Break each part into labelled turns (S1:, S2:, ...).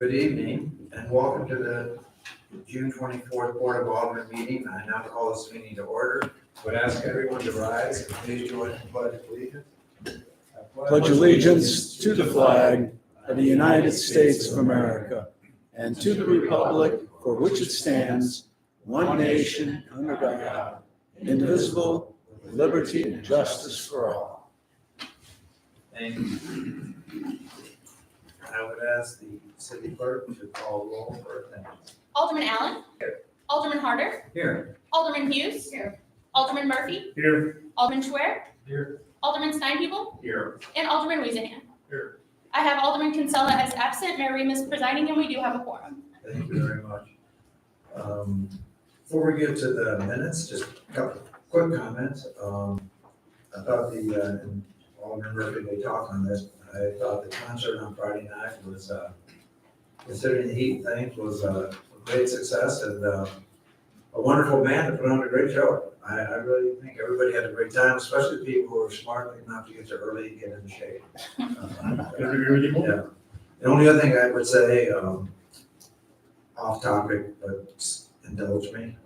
S1: Good evening and welcome to the June 24th Board of Aldermen meeting. I now call this meeting to order. Would ask everyone to rise and please join in the pledge of allegiance.
S2: Pledge allegiance to the flag of the United States of America and to the republic for which it stands, one nation under God, indivisible, with liberty and justice for all.
S1: Thank you. I would ask the city clerk to call roll for attendance.
S3: Alderman Allen.
S1: Here.
S3: Alderman Harder.
S1: Here.
S3: Alderman Hughes. Here. Alderman Murphy.
S1: Here.
S3: Alderman Schwer.
S1: Here.
S3: Alderman Steinhubel.
S1: Here.
S3: And Alderman Wiesenhan.
S1: Here.
S3: I have Alderman Kinsella as absent, Mayor Remus presiding, and we do have a quorum.
S1: Thank you very much. Before we get to the minutes, just a couple quick comments. I thought and Alderman Murphy may talk on this. I thought the concert on Friday night was, considering the heat thing, was a great success and a wonderful band to put on a great show. I really think everybody had a great time, especially the people who were smart enough to get there early and get in the shade. Yeah. The only other thing I would say, off topic, but indulge me,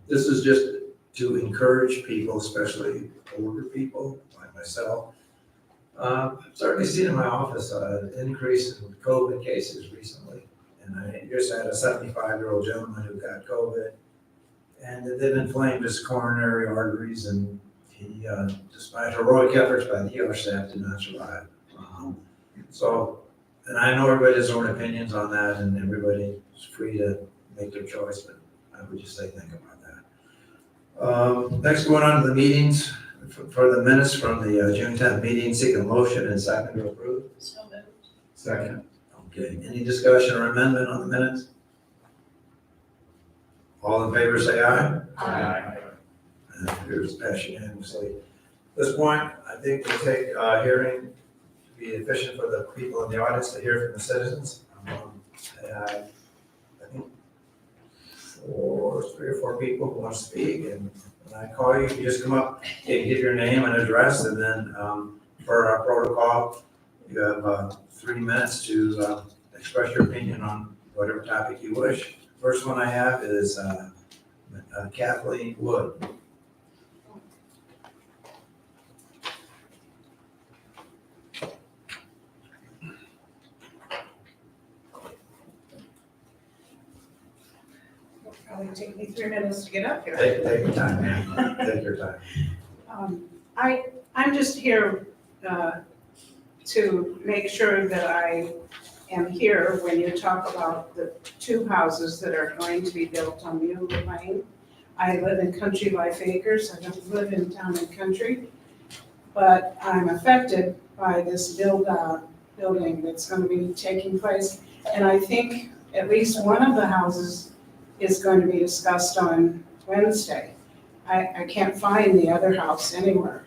S1: this is just to encourage people, especially older people like myself. I've certainly seen in my office an increase in COVID cases recently. And I just had a 75-year-old gentleman who got COVID. And it then inflamed his coronary arteries. And he, despite heroic efforts by the ER staff, did not survive. And I know everybody has their own opinions on that. And everybody is free to make their choice. But I would just say think about that. Next, going on to the meetings. For the minutes from the June 10th meeting, seek a motion and second to approve.
S3: So moved.
S1: Second. Okay, any discussion or amendment on the minutes? All in favor say aye.
S3: Aye.
S1: And it appears to pass unanimously. At this point, I think we'll take a hearing to be efficient for the people in the audience to hear from the citizens. I think three or four people who want to speak, and when I call you, you just come up and give your name and address, and then for our protocol, you have 3 minutes to express your opinion on whatever topic you wish. First one I have is Kathleen Wood.
S4: Probably take me 3 minutes to get up here.
S1: Take your time, man. Take your time.
S4: I'm just here to make sure that I am here when you talk about the 2 houses that are going to be built on Mule Lane. I live in Country Life Acres. I don't live in town and country, but I'm affected by this building that's going to be taking place. And I think at least one of the houses is going to be discussed on Wednesday. I can't find the other house anywhere.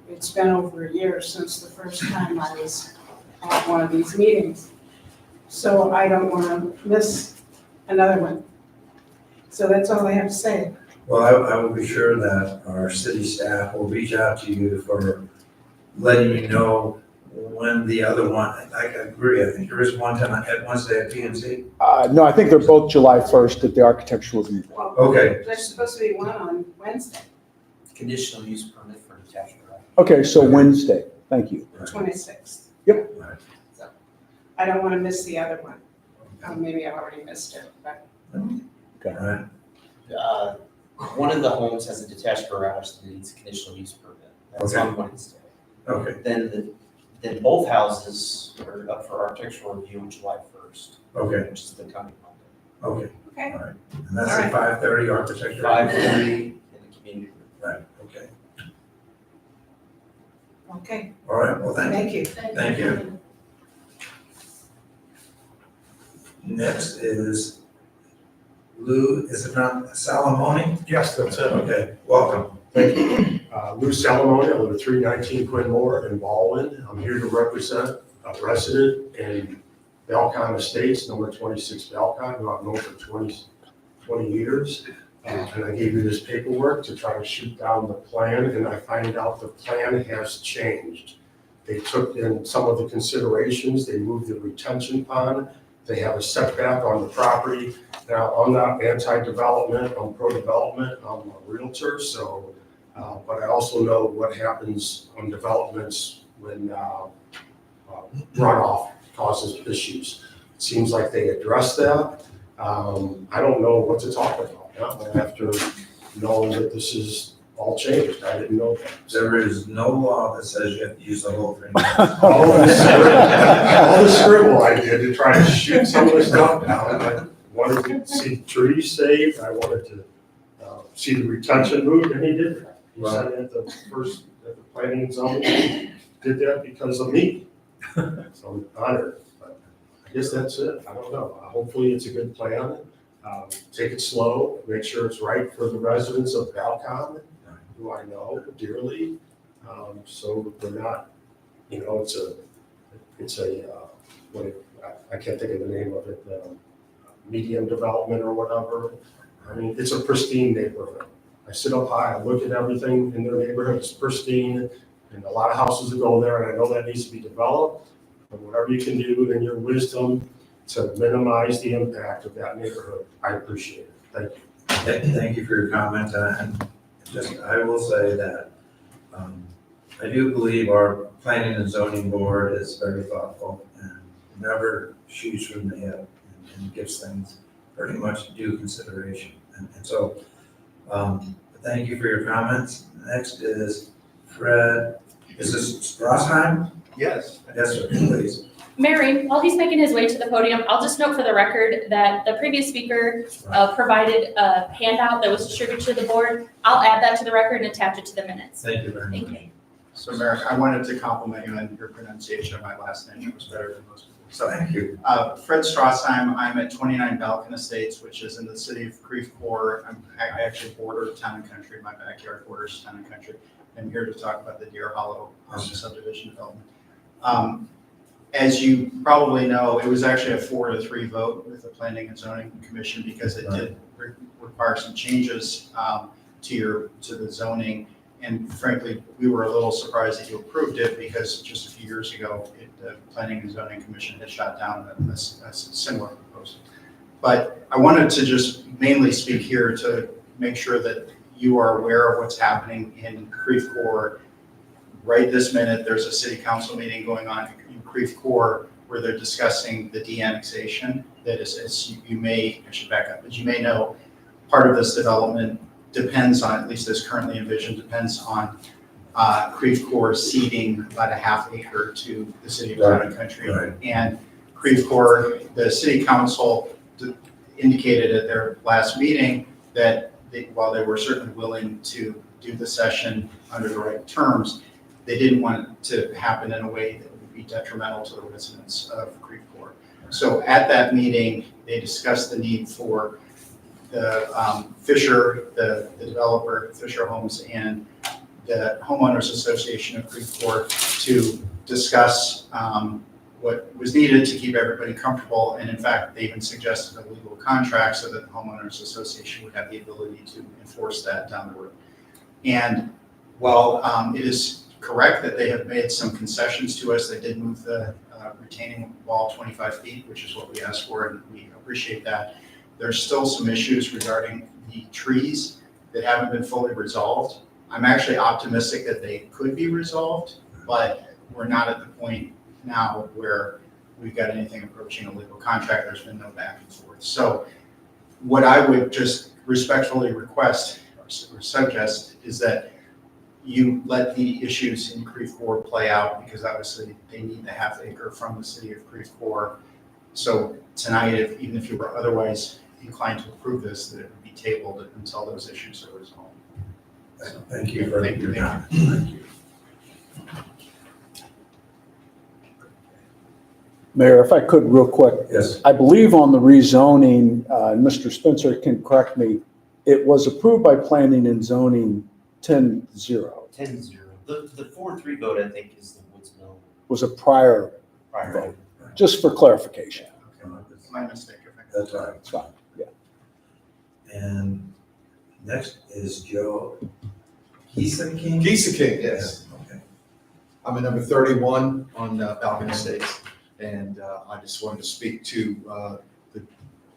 S4: It's been over a year since the first time I was at one of these meetings. So I don't want to miss another one. So that's all I have to say.
S1: Well, I will be sure that our city staff will reach out to you for letting you know when the other one, I agree, I think there is one time at Wednesday at PNC.
S2: No, I think they're both July 1st at the architectural review.
S4: Well,
S1: Okay.
S4: there's supposed to be one on Wednesday.
S5: conditional use permit for detached garage.
S2: Okay, so Wednesday, thank you.
S4: 26th.
S1: Right.
S4: So I don't want to miss the other one. Maybe I already missed it, but
S1: All right,
S5: One of the homes has a detached garage that needs a conditional use permit. That's
S1: Okay.
S5: on Wednesday.
S1: okay,
S5: Then both houses are up for architectural review on July 1st,
S1: okay,
S5: which is the coming Monday.
S1: okay.
S4: okay.
S1: All right. And that's at 5:30 architecture?
S5: 5:30 in the community room.
S1: Right, okay.
S4: Okay,
S1: All right, well, thank you.
S4: thank you.
S1: Thank you. Next is Lou, is it not Salamone?
S6: Yes, that's it.
S1: Okay, welcome.
S6: Thank you. Lou Salamone, I live at 319 Quinmore in Baldwin. I'm here to represent a resident in Belcon Estates, number 26 Belcon, who I've known for 20 years. And I gave you this paperwork to try to shoot down the plan, and I find out the plan has changed. They took in some of the considerations, they moved the retention pond, they have a setback on the property. Now, I'm not anti-development, I'm pro-development, I'm a realtor, so, but I also know what happens on developments when runoff causes issues. It seems like they address that. I don't know what to talk about now after knowing that this is all changed. I didn't know that.
S1: There is no law that says you have to use the whole thing.
S6: All the scribble I did to try to shoot some of the stuff down. I wanted to see trees saved, I wanted to see the retention moved, and he did that. He said at the planning and zoning, did that because of me. So I'm honored, but I guess that's it, I don't know. Hopefully it's a good plan. Take it slow, make sure it's right for the residents of Balcom, who I know dearly. So they're not, I can't think of the name of it, medium development or whatever. I mean, it's a pristine neighborhood. I sit up high, I look at everything in their neighborhood, it's pristine, and a lot of houses that go there, and I know that needs to be developed. And whatever you can do in your wisdom to minimize the impact of that neighborhood, I appreciate it. Thank you.
S1: Thank you for your comment, and just, I will say that I do believe our planning and zoning board is very thoughtful and never shoots from the hip and gives things pretty much due consideration. And so, thank you for your comments. Next is Fred, is this Rossheim?
S7: Yes.
S1: Yes, sir, please.
S3: Mary, while he's making his way to the podium, I'll just note for the record that the previous speaker provided a handout that was distributed to the board. I'll add that to the record and attach it to the minutes.
S1: Thank you very
S3: Thank
S1: much.
S3: you.
S7: So Merrick, I wanted to compliment you on your pronunciation of my last name. It was better than most people's.
S1: So thank you.
S7: Fred Strassheim, I'm at 29 Balcon Estates, which is in the city of Creve Coeur. I actually border Town and Country. My backyard borders Town and Country. I'm here to talk about the Deer Hollow subdivision development. As you probably know, it was actually a 4-3 vote with the Planning and Zoning Commission because it did require some changes to the zoning. And frankly, we were a little surprised that you approved it because just a few years ago, the Planning and Zoning Commission had shot down a similar proposal. But I wanted to just mainly speak here to make sure that you are aware of what's happening in Creve Coeur. Right this minute, there's a city council meeting going on in Creve Coeur where they're discussing the de-annexation. That is, as you may, I should back up, as you may know, part of this development depends on, at least as currently envisioned, depends on Creve Coeur ceding about a half acre to the city of Town and Country.
S1: Right.
S7: And Creve Coeur, the city council indicated at their last meeting that while they were certainly willing to do the session under the right terms, they didn't want it to happen in a way that would be detrimental to the residents of Creve Coeur. So at that meeting, they discussed the need for the Fisher, the developer, Fisher Homes, and the Homeowners Association of Creve Coeur to discuss what was needed to keep everybody comfortable. And in fact, they even suggested a legal contract so that the Homeowners Association would have the ability to enforce that down the road. And while it is correct that they have made some concessions to us, they did move the retaining wall 25 feet, which is what we asked for, and we appreciate that. There's still some issues regarding the trees that haven't been fully resolved. I'm actually optimistic that they could be resolved, but we're not at the point now where we've got anything approaching a legal contract. There's been no back and forth. So what I would just respectfully request or suggest is that you let the issues in Creve Coeur play out, because obviously they need the half acre from the city of Creve Coeur. So tonight, even if you were otherwise inclined to approve this, that it would be tabled until those issues are resolved.
S1: Thank you for
S7: Thank you.
S1: your time. Thank you.
S2: Mayor, if I could real quick,
S1: Yes,
S2: I believe on the rezoning, and Mr. Spencer can correct me, it was approved by planning and zoning 10-0.
S5: 10-0. The 4-3 vote, I think, is the Woods Mill
S2: Was a prior
S5: prior.
S2: vote, just for clarification.
S7: It's my mistake.
S1: that's all right.
S2: It's fine, yeah.
S1: And next is Joe Geeson King?
S8: Geesa King, yes.
S1: Okay.
S8: I'm at number 31 on Balcony Estates, and I just wanted to speak to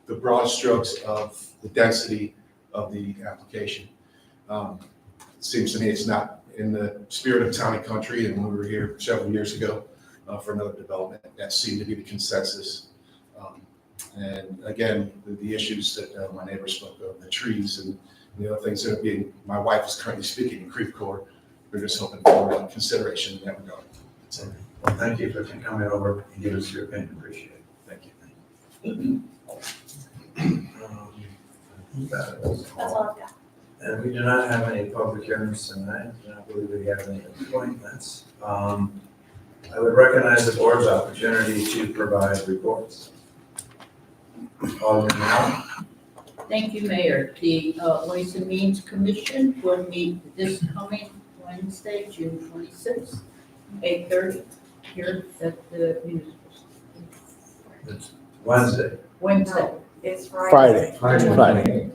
S8: the broad strokes of the density of the application. It seems to me it's not in the spirit of town and country, and when we were here several years ago for another development, that seemed to be the consensus. And again, the issues that my neighbor spoke of, the trees and the other things that are being, my wife is currently speaking in Creve Coeur. We're just hoping for consideration in that regard. That's it.
S1: Well, thank you for coming over and giving us your opinion. Appreciate it.
S8: Thank you.
S3: That's all I've got.
S1: And we do not have any public hearings tonight. I don't believe we have any appointments. I would recognize the board's opportunity to provide reports. Alderman Allen.
S9: Thank you, Mayor. The Ways and Means Commission will meet this coming Wednesday, June 26th, 8:30, here at the municipal.
S1: It's Wednesday.
S9: Wednesday.
S4: It's Friday.
S2: Friday.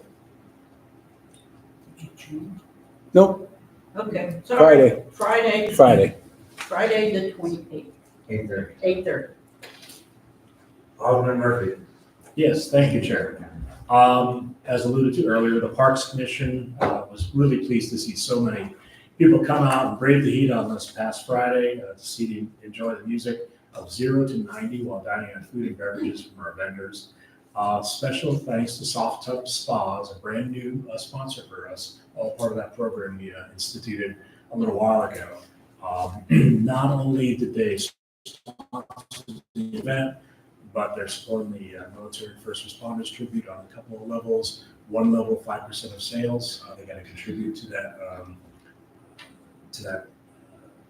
S2: Nope,
S9: Okay, sorry. Friday the 28th, 8:30.
S1: Alderman Murphy.
S10: Yes, thank you, Chair. As alluded to earlier, the Parks Commission was really pleased to see so many people come out and brave the heat on this past Friday to enjoy the music of 0 to 90 while dining on food and beverages from our vendors. Special thanks to Soft Tub Spas, a brand new sponsor for us, all part of that program we instituted a little while ago. Not only did they sponsor the event, but they're supporting the military first responders tribute on a couple of levels. One level, 5% of sales. They got to contribute to that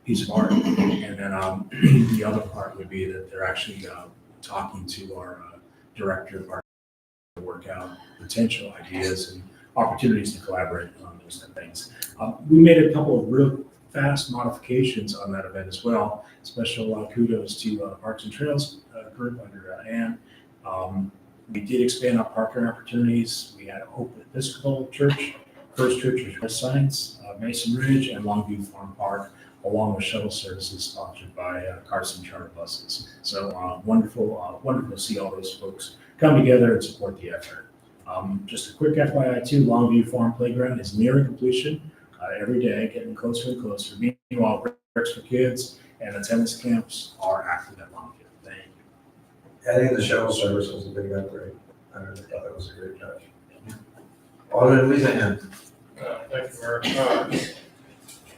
S10: piece of art. And then the other part would be that they're actually talking to our director of art to work out potential ideas and opportunities to collaborate on those type of things. We made a couple of real fast modifications on that event as well. Special kudos to Parks and Trails group under Ann. We did expand our parking opportunities. We had Hope Episcopal Church, First Church of Christ Science, Mason Ridge, and Longview Farm Park, along with shuttle services sponsored by Carson Charter Buses. So wonderful to see all those folks come together and support the effort. Just a quick FYI too, Longview Farm Playground is nearing completion every day, getting closer and closer. Meanwhile, Bricks for Kids and the tennis camps are active at Longview. Thank you.
S1: Adding the shuttle service was a big upgrade. I really thought that was a great touch. Alderman Weezy.
S11: Thank you, Mayor.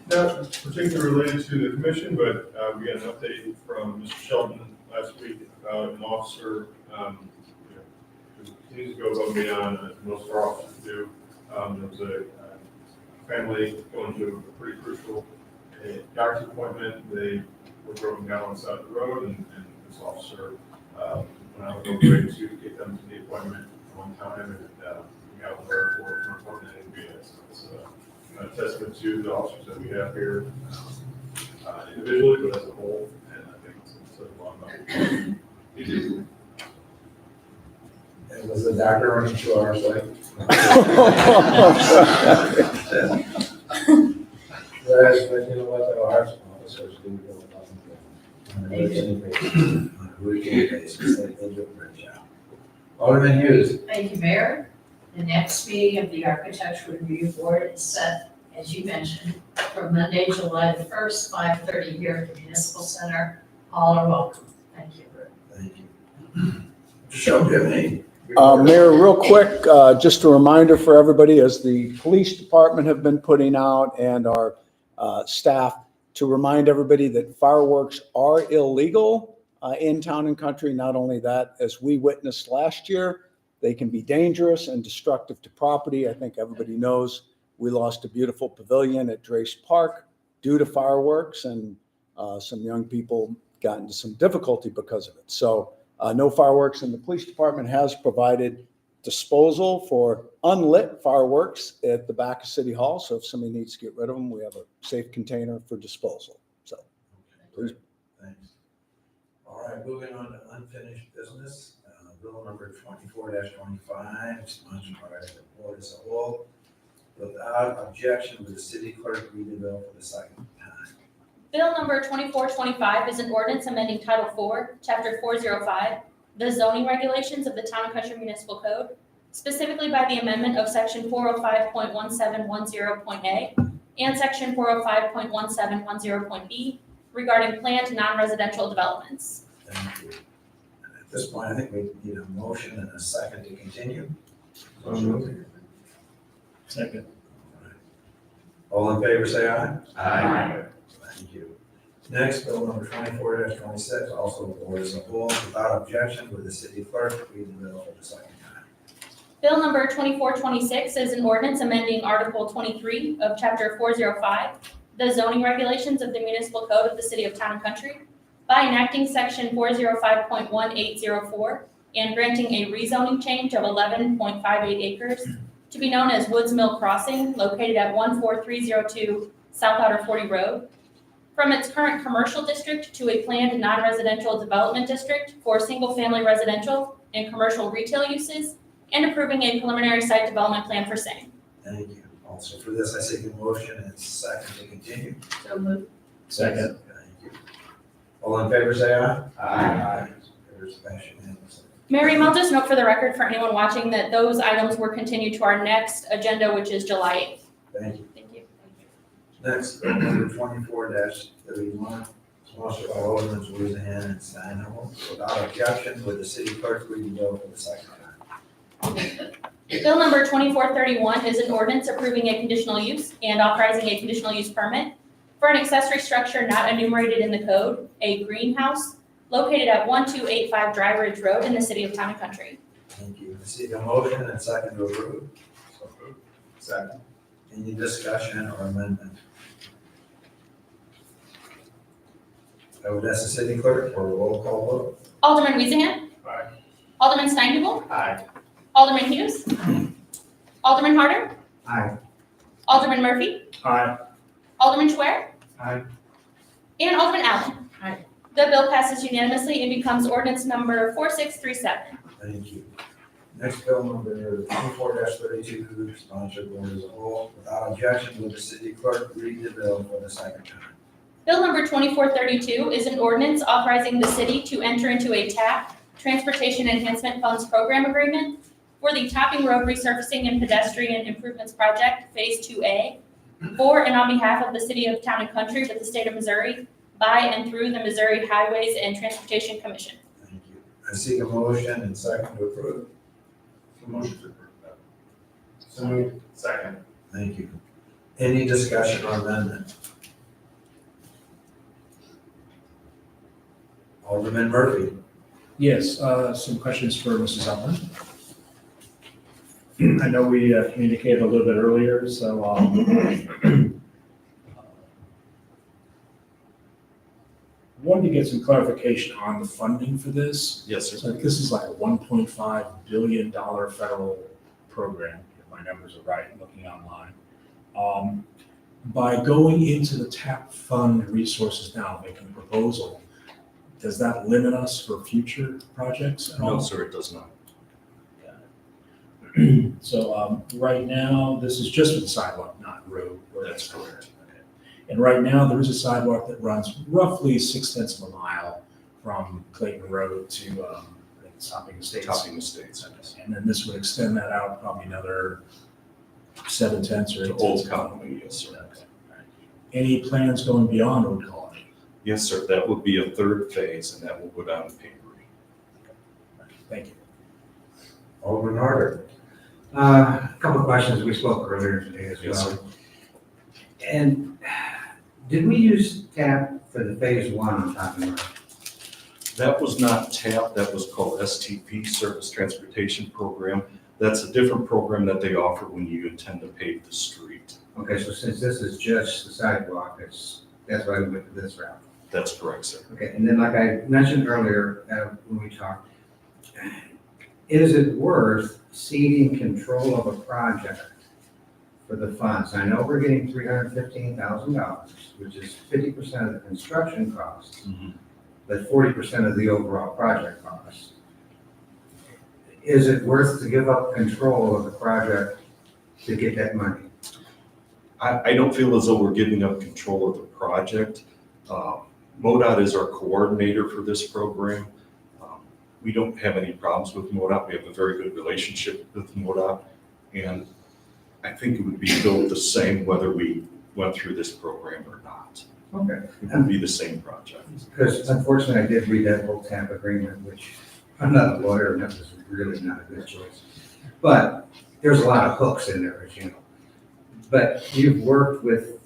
S11: Not particularly related to the commission, but we got an update from Mr. Sheldon last week about an officer who continues to go above and beyond as most of our officers do. There was a family going to a pretty crucial doctor's appointment. They were broken down on the side of the road, and this officer went out of his way to get them to the appointment on time, and we got an alert for an appointment in advance. So it's a testament to the officers that we have here individually, but as a whole, and I think it's a lot about it.
S1: And was the doctor running 2 hours late? But you know what, the arts officers do go above and beyond. On a routine basis, they do a great job. Alderman Hughes.
S12: Thank you, Mayor. The next meeting of the Architectural Review Board is set
S9: as you mentioned, from Monday, July the 1st, 5:30 here at the Municipal Center. All are welcome. Thank you.
S1: Thank you. Michelle, do you have any?
S2: Mayor, real quick, just a reminder for everybody, as the police department have been putting out and our staff, to remind everybody that fireworks are illegal in Town and Country. Not only that, as we witnessed last year, they can be dangerous and destructive to property. I think everybody knows we lost a beautiful pavilion at Drace Park due to fireworks, and some young people got into some difficulty because of it. So no fireworks, and the police department has provided disposal for unlit fireworks at the back of City Hall. So if somebody needs to get rid of them, we have a safe container for disposal. So please.
S1: Thanks. All right, moving on to unfinished business. Bill number 24-25, sponsored by the board as a whole. Without objection, will the city clerk read the bill for the second time?
S3: Bill number 2425 is an ordinance amending Title 4, Chapter 405, the zoning regulations of the Town and Country Municipal Code, specifically by the amendment of Section 405.1710.a and Section 405.1710.b regarding planned non-residential developments.
S1: Thank you. And at this point, I think we need a motion and a second to continue.
S10: Second.
S1: All in favor, say aye.
S9: Aye.
S1: Thank you. Next, bill number 24-26, also the board as a whole. Without objection, will the city clerk read the bill for the second time?
S3: Bill number 2426 is an ordinance amending Article 23 of Chapter 405, the zoning regulations of the municipal code of the city of Town and Country, by enacting Section 405.1804 and granting a rezoning change of 11.58 acres to be known as Woods Mill Crossing, located at 14302 South Outer 40 Road, from its current commercial district to a planned non-residential development district for single-family residential and commercial retail uses, and approving a preliminary site development plan for same.
S1: Thank you. Also for this, I seek a motion and a second to continue.
S9: So moved.
S10: Second.
S1: Thank you. All in favor, say aye.
S9: Aye.
S1: There's passion unanimously.
S3: Mary, I'll just note for the record for anyone watching that those items were continued to our next agenda, which is July 8th.
S1: Thank you.
S3: Thank you.
S1: Next, bill number 24-31, sponsored by Aldermen Louisiana and Steinhoff. Without objection, would the city clerk read the bill for the second time?
S3: Bill number 2431 is an ordinance approving a conditional use and authorizing a conditional use permit for an accessory structure not enumerated in the code, a greenhouse, located at 1285 Dry Ridge Road in the city of Town and Country.
S1: Thank you. I seek a motion and a second to approve.
S11: So moved.
S1: Second. Any discussion or amendment? I would ask the city clerk for a roll call vote.
S3: Alderman Weezingham.
S11: Aye.
S3: Alderman Steinhubel.
S11: Aye.
S3: Alderman Hughes. Alderman Harder.
S1: Aye.
S3: Alderman Murphy.
S10: Aye.
S3: Alderman Schwer.
S1: Aye.
S3: And Alderman Allen.
S9: Aye.
S3: The bill passes unanimously and becomes ordinance number 4637.
S1: Thank you. Next bill number 24-32, sponsored board as a whole. Without objection, will the city clerk read the bill for the second time?
S3: Bill number 2432 is an ordinance authorizing the city to enter into a TAP, Transportation Enhancement Funds Program Agreement, for the Topping Road Resurfacing and Pedestrian Improvements Project, Phase 2A, for and on behalf of the city of Town and Country with the state of Missouri, by and through the Missouri Highways and Transportation Commission.
S1: Thank you. I seek a motion and second to approve.
S11: Motion to approve that. So moved. Second.
S1: Thank you. Any discussion or amendment? Alderman Murphy.
S10: Yes, some questions for Mrs. Allen. I know we communicated a little bit earlier, so wanted to get some clarification on the funding for this.
S5: Yes, sir.
S10: So this is like a $1.5 billion federal program, if my numbers are right, looking online. By going into the TAP fund resources now, making a proposal, does that limit us for future projects at all?
S5: No, sir, it does not.
S10: So right now, this is just for the sidewalk, not road.
S5: That's correct.
S10: Okay. And right now, there is a sidewalk that runs roughly 0.6 of a mile from Clayton Road to I think it's Topping Estates.
S5: Topping Estates.
S10: And then this would extend that out probably another 7/10 or 8/10?
S12: Old Colony, yes, sir.
S10: Any plans going beyond Old Colony?
S12: Yes, sir, that would be a third phase, and that will go down to Papery.
S10: Thank you.
S1: Alderman Harder.
S13: A couple of questions. We spoke earlier today as
S12: Yes,
S13: well. And did we use TAP for the phase one on top of the road?
S12: That was not TAP, that was called STP, Surface Transportation Program. That's a different program that they offer when you intend to pave the street.
S13: Okay, so since this is just the sidewalk, that's why we went to this route.
S12: That's correct, sir.
S13: Okay, and then like I mentioned earlier, when we talked, is it worth ceding control of a project for the funds? I know we're getting $315,000, which is 50% of the construction costs, but 40% of the overall project cost. Is it worth to give up control of the project to get that money?
S12: I don't feel as though we're giving up control of the project. MoDOT is our coordinator for this program. We don't have any problems with MoDOT. We have a very good relationship with MoDOT. And I think it would be built the same whether we went through this program or not.
S13: Okay.
S12: It would be the same project.
S13: Because unfortunately, I did read that whole TAP agreement, which I'm not a lawyer, and that was really not a good choice. But there's a lot of hooks in there, as you know. But you've worked with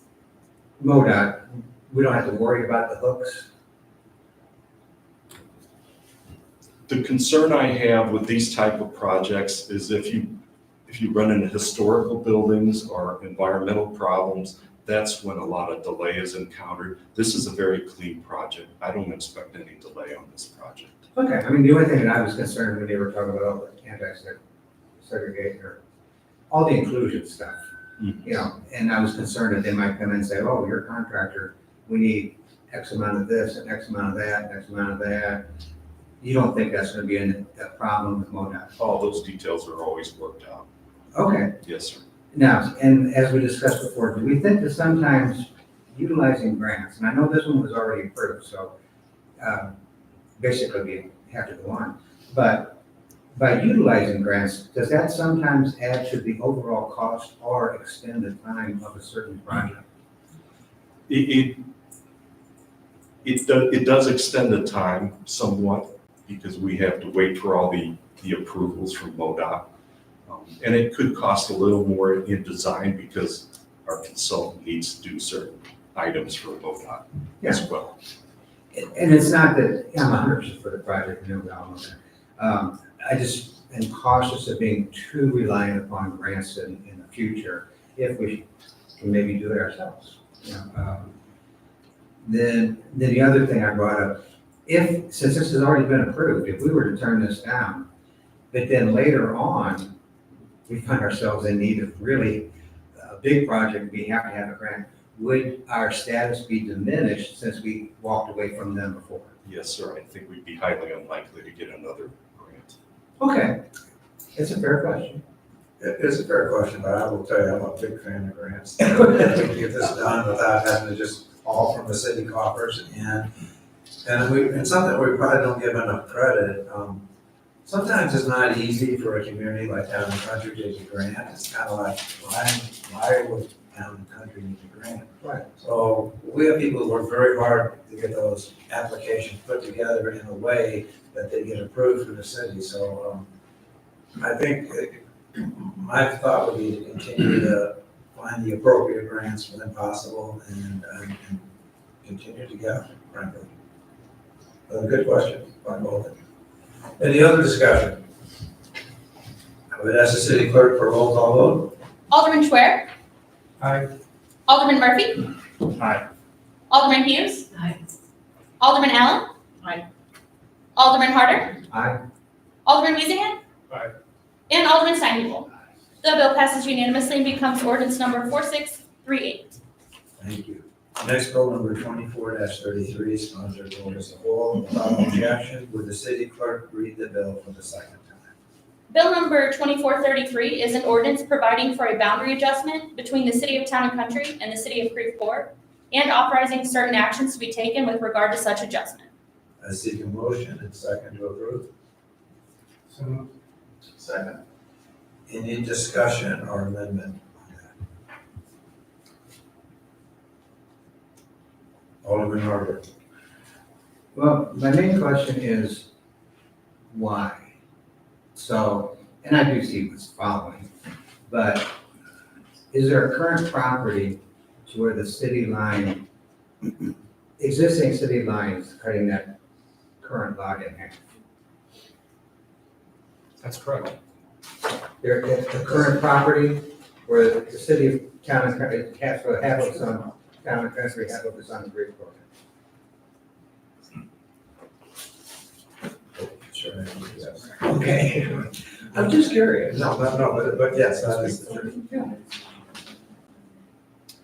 S13: MoDOT, we don't have to worry about the hooks?
S12: The concern I have with these type of projects is if you run into historical buildings or environmental problems, that's when a lot of delay is encountered. This is a very clean project. I don't expect any delay on this project.
S13: Okay, I mean, the only thing that I was concerned when they were talking about all the anti-segregation or all the inclusion stuff, you know, and I was concerned that they might come in and say, oh, you're a contractor, we need X amount of this and X amount of that, and X amount of that. You don't think that's gonna be a problem with MoDOT?
S12: All those details are always worked out.
S13: Okay,
S12: Yes, sir.
S13: now, and as we discussed before, do we think that sometimes utilizing grants, and I know this one was already approved, so basically we have to go on, but by utilizing grants, does that sometimes add to the overall cost or extend the time of a certain project?
S12: It does extend the time somewhat because we have to wait for all the approvals from MoDOT. And it could cost a little more in design because our consultant needs to do certain items for MoDOT as well.
S13: And it's not that I'm 100% for the project, you know, we all know that. I just am cautious of being too reliant upon grants in the future if we can maybe do it ourselves. You know, then the other thing I brought up, since this has already been approved, if we were to turn this down, but then later on, we find ourselves in need of really a big project, we have to have a grant, would our status be diminished since we walked away from them before?
S12: Yes, sir. I think we'd be highly unlikely to get another grant.
S13: Okay, it's a fair question.
S1: It is a fair question, but I will tell you, I'm a big fan of grants. To get this done without having to just all from the city coffers and something we probably don't give enough credit. Sometimes it's not easy for a community like Town and Country to get a grant. It's kind of like, why would Town and Country need a grant?
S13: Right.
S1: So we have people who work very hard to get those applications put together in a way that they get approved through the city. So I think my thought would be to continue to find the appropriate grants when possible and continue to go, frankly. A good question by both of you. Any other discussion? I would ask the city clerk for a roll call vote.
S3: Alderman Schwer?
S1: Aye.
S3: Alderman Murphy?
S10: Aye.
S3: Alderman Hughes?
S9: Aye.
S3: Alderman Allen?
S9: Aye.
S3: Alderman Harder?
S13: Aye.
S3: Alderman Weezingham?
S11: Aye.
S3: And Alderman Steinhebel. The bill passes unanimously and becomes ordinance number 4638.
S1: Thank you. Next bill number 24-33, sponsored vote as a whole. Without objection, would the city clerk read the bill for the second time?
S3: Bill number 2433 is an ordinance providing for a boundary adjustment between the city of Town and Country and the city of Creve Coeur and authorizing certain actions to be taken with regard to such adjustment.
S1: I seek a motion and second to approve.
S11: So moved.
S1: Second. Any discussion or amendment Alderman Harder.
S13: Well, my main question is why? So, and I do see what's following, but is there a current property to where the city line, existing city lines cutting that current lot in half?
S10: That's correct.
S13: There, the current property where the city of Town and Country, half of it's on Town and Country, half of it's on Gridport.
S1: Sure, yes.
S13: Okay, I'm just curious.
S1: No, but yes, that is the truth.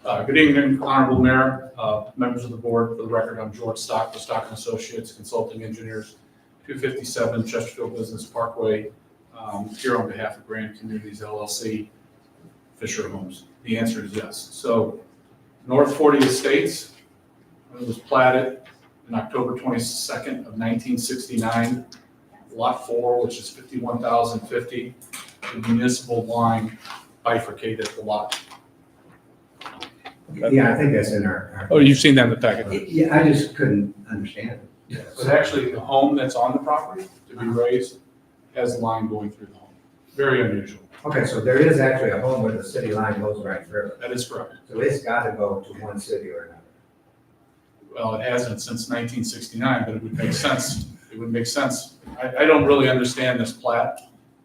S14: Good evening, Honorable Mayor, members of the board. For the record, I'm George Stock with Stock & Associates Consulting Engineers, 257 Chesterfield Business Parkway, here on behalf of Grand Communities LLC, Fisher Homes. The answer is yes. So North 40 Estates, it was platted on October 22nd of 1969. Lot 4, which is 51,050, the municipal line bifurcated the lot.
S13: Yeah, I think that's in our.
S14: Oh, you've seen that in the packet.
S13: Yeah, I just couldn't understand it.
S14: But actually, the home that's on the property to be raised has a line going through the home. Very unusual.
S13: Okay, so there is actually a home where the city line goes right through it.
S14: That is correct.
S13: So it's got to go to one city or another.
S14: Well, it hasn't since 1969, but it would make sense. It would make sense. I don't really understand this plat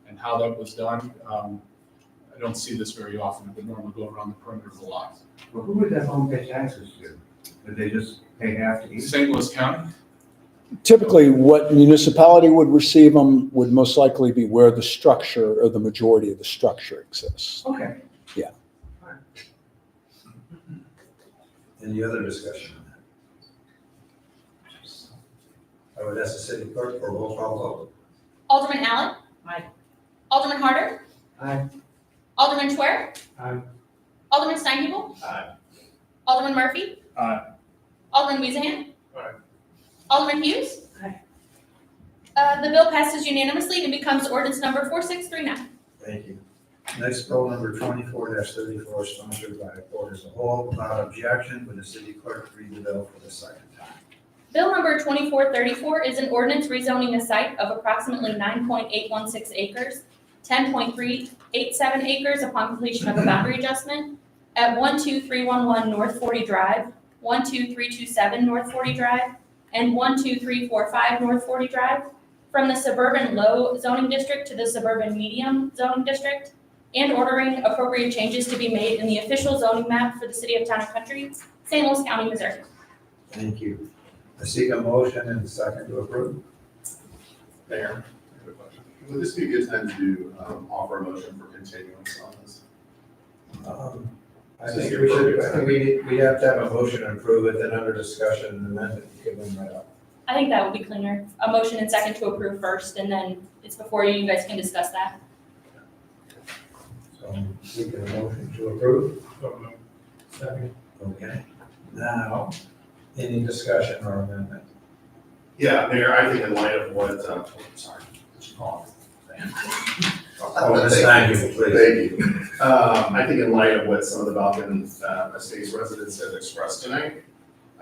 S14: and how that was done. I don't see this very often. It would normally go around the perimeter of the lot.
S13: Well, who would that home pay taxes to? Would they just pay half to each?
S14: St. Louis County?
S2: Typically, what municipality would receive them would most likely be where the structure or the majority of the structure exists.
S13: Okay.
S2: Yeah.
S1: Any other discussion on that? I would ask the city clerk for a roll call vote.
S3: Alderman Allen.
S9: Aye.
S3: Alderman Harder.
S13: Aye.
S3: Alderman Schwer.
S1: Aye.
S3: Alderman Steinhebel.
S11: Aye.
S3: Alderman Murphy.
S14: Aye.
S3: Alderman Weezahan.
S11: Aye.
S3: Alderman Hughes.
S9: Aye.
S3: The bill passes unanimously and becomes ordinance number 4639.
S1: Thank you. Next, bill number 24-34, sponsored by the board as a whole. Without objection, would the city clerk read the bill for the second time?
S3: Bill number 2434 is an ordinance rezoning a site of approximately 9.816 acres, 10.387 acres upon completion of a boundary adjustment at 12311 North 40 Drive, 12327 North 40 Drive, and 12345 North 40 Drive from the suburban low zoning district to the suburban medium zoning district, and ordering appropriate changes to be made in the official zoning map for the city of Town and Country, St. Louis County, Missouri.
S1: Thank you. I seek a motion and a second to approve.
S11: Mayor, I have a question. Would this be a good time to offer a motion for continuance on this?
S1: I think we should, I think we have to have a motion and approve it, then under discussion and amendment, you can bring that up.
S3: I think that would be cleaner. A motion and second to approve first, and then it's before you guys can discuss that.
S1: So, seek a motion to approve.
S11: So moved.
S1: Second. Okay. Now, any discussion or amendment?
S11: Yeah, Mayor, I think in light of what, sorry, what you call it?
S1: Thank you, please.
S11: Thank you. I think in light of what some of the Balkan Estates residents have expressed tonight,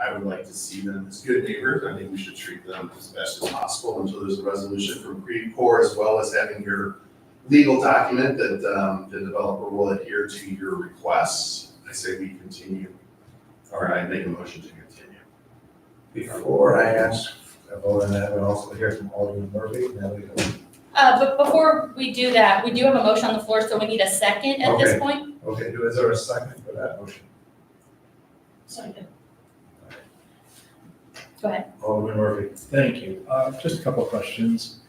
S11: I would like to see them as good neighbors. I think we should treat them as best as possible until there's a resolution from Creve Coeur, as well as having your legal document that the developer will adhere to your requests. I say we continue, or I make a motion to continue.
S1: Before I ask a vote on that, I would also hear from Alderman Murphy. Now we go.
S3: But before we do that, we do have a motion on the floor, so we need a second at this
S1: Okay.
S3: point.
S1: Okay, is there a second for that motion?
S9: Second.
S3: Go ahead.
S1: Alderman Murphy.
S10: Thank you. Just a couple of questions,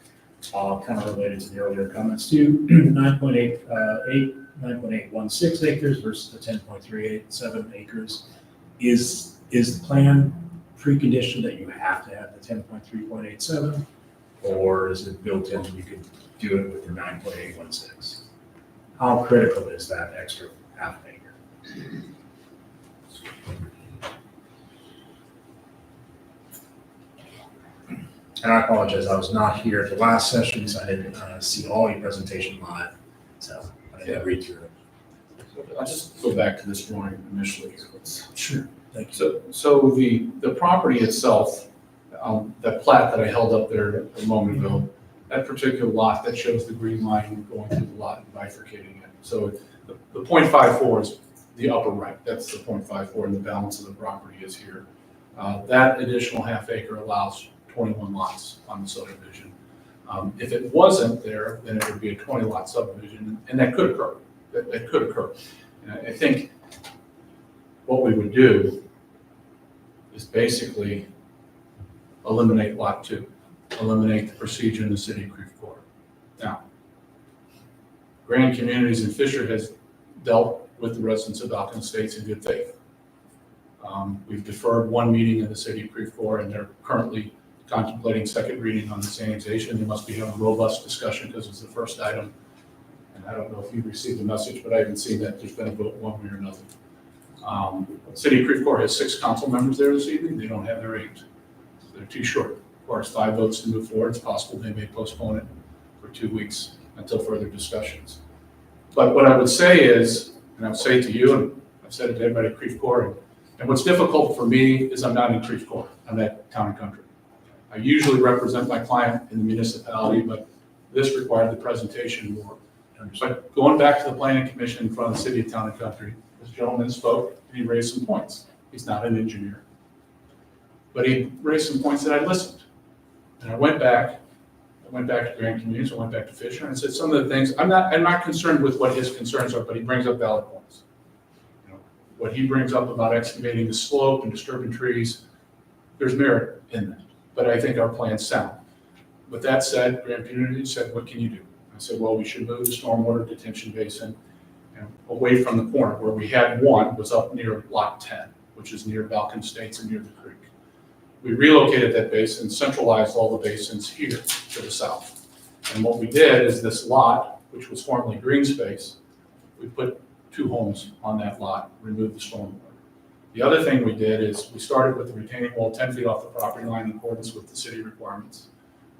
S10: kind of related to the earlier comments too. 9.816 acres versus the 10.387 acres. Is the plan preconditioned that you have to have the 10.3.87? Or is it built in and you could do it with the 9.816? How critical is that extra half an acre? And I apologize, I was not here at the last session, so I didn't see all your presentation live, so I didn't read through it.
S14: I'll just go back to this drawing initially. Sure.
S10: Thank you.
S14: So the property itself, that plat that I held up there a moment ago, that particular lot that shows the green line going through the lot and bifurcating it. So the .54 is the upper right, that's the .54, and the balance of the property is here. That additional half acre allows 21 lots on the subdivision. If it wasn't there, then it would be a 20 lot subdivision, and that could occur. That could occur. And I think what we would do is basically eliminate lot 2, eliminate the procedure in the city of Creve Coeur. Now, Grand Communities in Fisher has dealt with the residents of Balkan Estates in good faith. We've deferred one meeting in the city of Creve Coeur, and they're currently contemplating second reading on this annexation. They must be having a robust discussion because it's the first item. And I don't know if you've received the message, but I haven't seen that there's been a vote one way or another. City of Creve Coeur has 6 council members there this evening. They don't have their 8. So they're too short. Of course, 5 votes to move forward. It's possible they may postpone it for 2 weeks until further discussions. But what I would say is, and I'll say it to you, and I've said it to everybody at Creve Coeur, and what's difficult for me is I'm not in Creve Coeur. I'm at Town and Country. I usually represent my client in the municipality, but this required the presentation more. But going back to the planning commission in front of the city of Town and Country, this gentleman spoke and he raised some points. He's not an engineer, but he raised some points that I listened. And I went back to Grand Communities, I went back to Fisher, and I said some of the things, I'm not concerned with what his concerns are, but he brings up valid points. You know, what he brings up about excavating the slope and disturbing trees, there's merit in that. But I think our plan's sound. With that said, Grand Communities said, what can you do? I said, well, we should move the stormwater detention basin away from the corner. Where we had one was up near Lot 10, which is near Balkan Estates and near the creek. We relocated that basin, centralized all the basins here to the south. And what we did is this lot, which was formerly green space, we put 2 homes on that lot, removed the stormwater. The other thing we did is we started with the retaining wall 10 feet off the property line in accordance with the city requirements.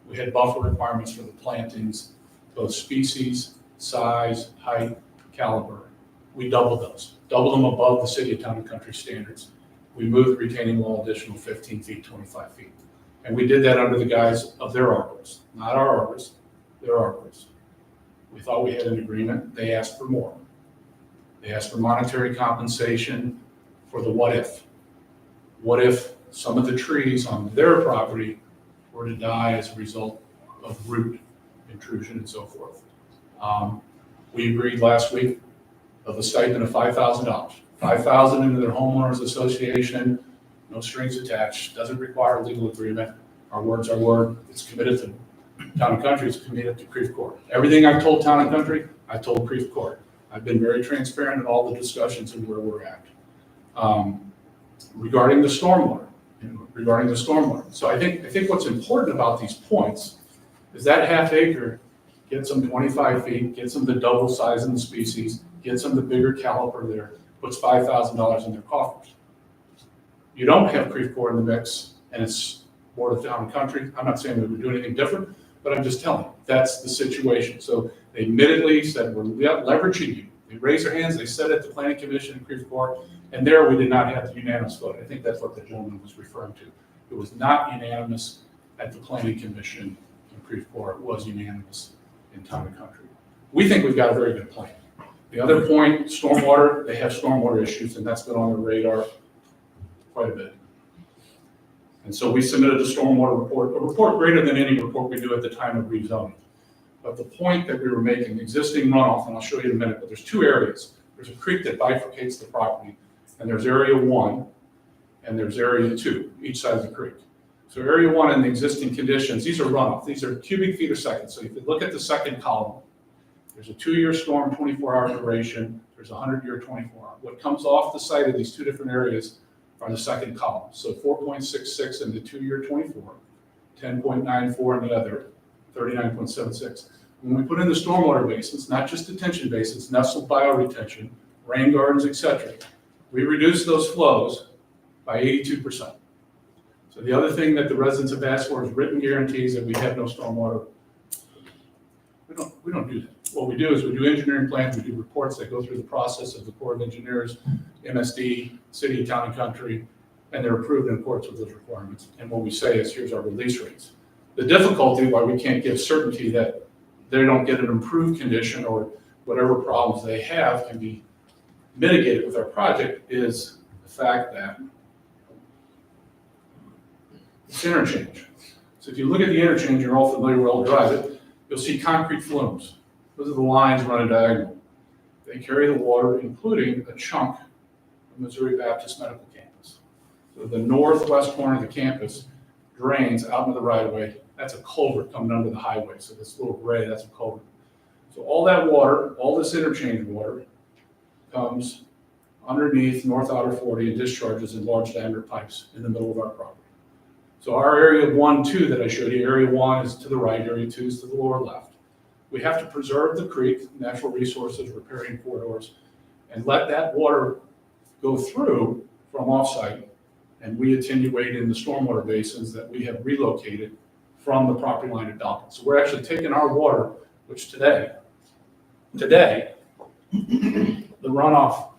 S14: We had buffer requirements for the plantings, both species, size, height, caliber. We doubled those, doubled them above the city of Town and Country standards. We moved the retaining wall additional 15 feet, 25 feet. And we did that under the guise of their arborists, not our arborists, their arborists. We thought we had an agreement. They asked for more. They asked for monetary compensation for the what if. What if some of the trees on their property were to die as a result of root intrusion and so forth? We agreed last week of a stipend of $5,000. $5,000 into their homeowners association, no strings attached, doesn't require a legal agreement. Our word's our word. It's committed to Town and Country, it's committed to Creve Coeur. Everything I've told Town and Country, I told Creve Coeur. I've been very transparent in all the discussions and where we're at. Regarding the stormwater, So I think what's important about these points is that half acre gets them 25 feet, gets them the double size in the species, gets them the bigger caliper there, puts $5,000 in their coffers. You don't have Creve Coeur in the mix, and it's Board of Town and Country. I'm not saying we would do anything different, but I'm just telling you, that's the situation. So they admittedly said, we're leveraging you. They raised their hands, they said at the Planning Commission in Creve Coeur, and there we did not have the unanimous vote. I think that's what the gentleman was referring to. It was not unanimous at the Planning Commission in Creve Coeur. It was unanimous in Town and Country. We think we've got a very good plan. The other point, stormwater, they have stormwater issues, and that's been on their radar quite a bit. And so we submitted a stormwater report, a report greater than any report we do at the time of rezoning. But the point that we were making, existing runoff, and I'll show you in a minute, but there's 2 areas. There's a creek that bifurcates the property, and there's area 1, and there's area 2, each side of the creek. So area 1 in the existing conditions, these are runoff. These are cubic feet a second. So if you look at the second column, there's a 2-year storm, 24-hour duration. There's a 100-year, 24-hour. What comes off the site of these 2 different areas are the second column. So 4.66 in the 2-year, 24, 10.94 in the other, 39.76. When we put in the stormwater basins, not just detention basins, nestled bioretention, rain gardens, etc., we reduce those flows by 82%. So the other thing that the residents have asked for is written guarantees that we have no stormwater. We don't do that. what we do is we do engineering plans, we do reports that go through the process of the Corps of Engineers, MSD, City, Town and Country, and they're approved in accordance with those requirements. And what we say is, here's our release rates. The difficulty why we can't give certainty that they don't get an improved condition or whatever problems they have can be mitigated with our project is the fact that it's interchange. So if you look at the interchange, you're all familiar with Old Drive, you'll see concrete flumes. Those are the lines running diagonal. They carry the water, including a chunk of Missouri Baptist Medical Campus. So the northwest corner of the campus drains out into the right of way. That's a culvert coming under the highway. So this little gray, that's a culvert. So all that water, all this interchange water comes underneath North Outer 40 and discharges in large diameter pipes in the middle of our property. So our area 1, 2 that I showed you, area 1 is to the right, area 2 is to the lower left. We have to preserve the creek, natural resources, riparian corridors, and let that water go through from offsite, and we attenuate in the stormwater basins that we have relocated from the property line of Dalton. So we're actually taking our water, which today, the runoff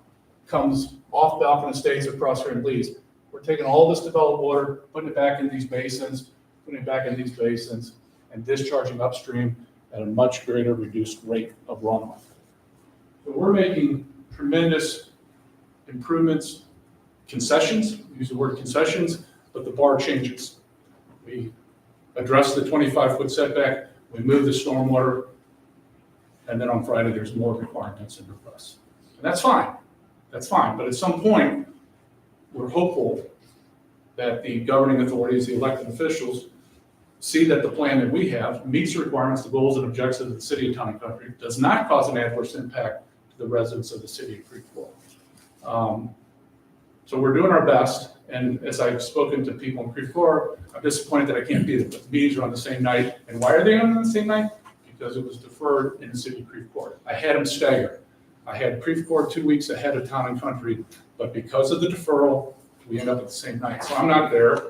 S14: comes off Balkan Estates across here in Leeds. We're taking all this developed water, putting it back in these basins, and discharging upstream at a much greater reduced rate of runoff. So we're making tremendous improvements, concessions, use the word concessions, but the bar changes. We address the 25-foot setback, we move the stormwater, and then on Friday there's more requirements and requests. And that's fine, but at some point, we're hopeful that the governing authorities, the elected officials, see that the plan that we have meets the requirements, the goals and objectives of the city of Town and Country, does not cause an adverse impact to the residents of the city of Creek Fork. So we're doing our best, and as I've spoken to people in Creek Fork, I'm disappointed that I can't be there, but the meetings are on the same night. And why are they on the same night? Because it was deferred in the city of Creek Fork. I had them staggered. I had Creek Fork 2 weeks ahead of Town and Country, but because of the deferral, we end up at the same night. So I'm not there.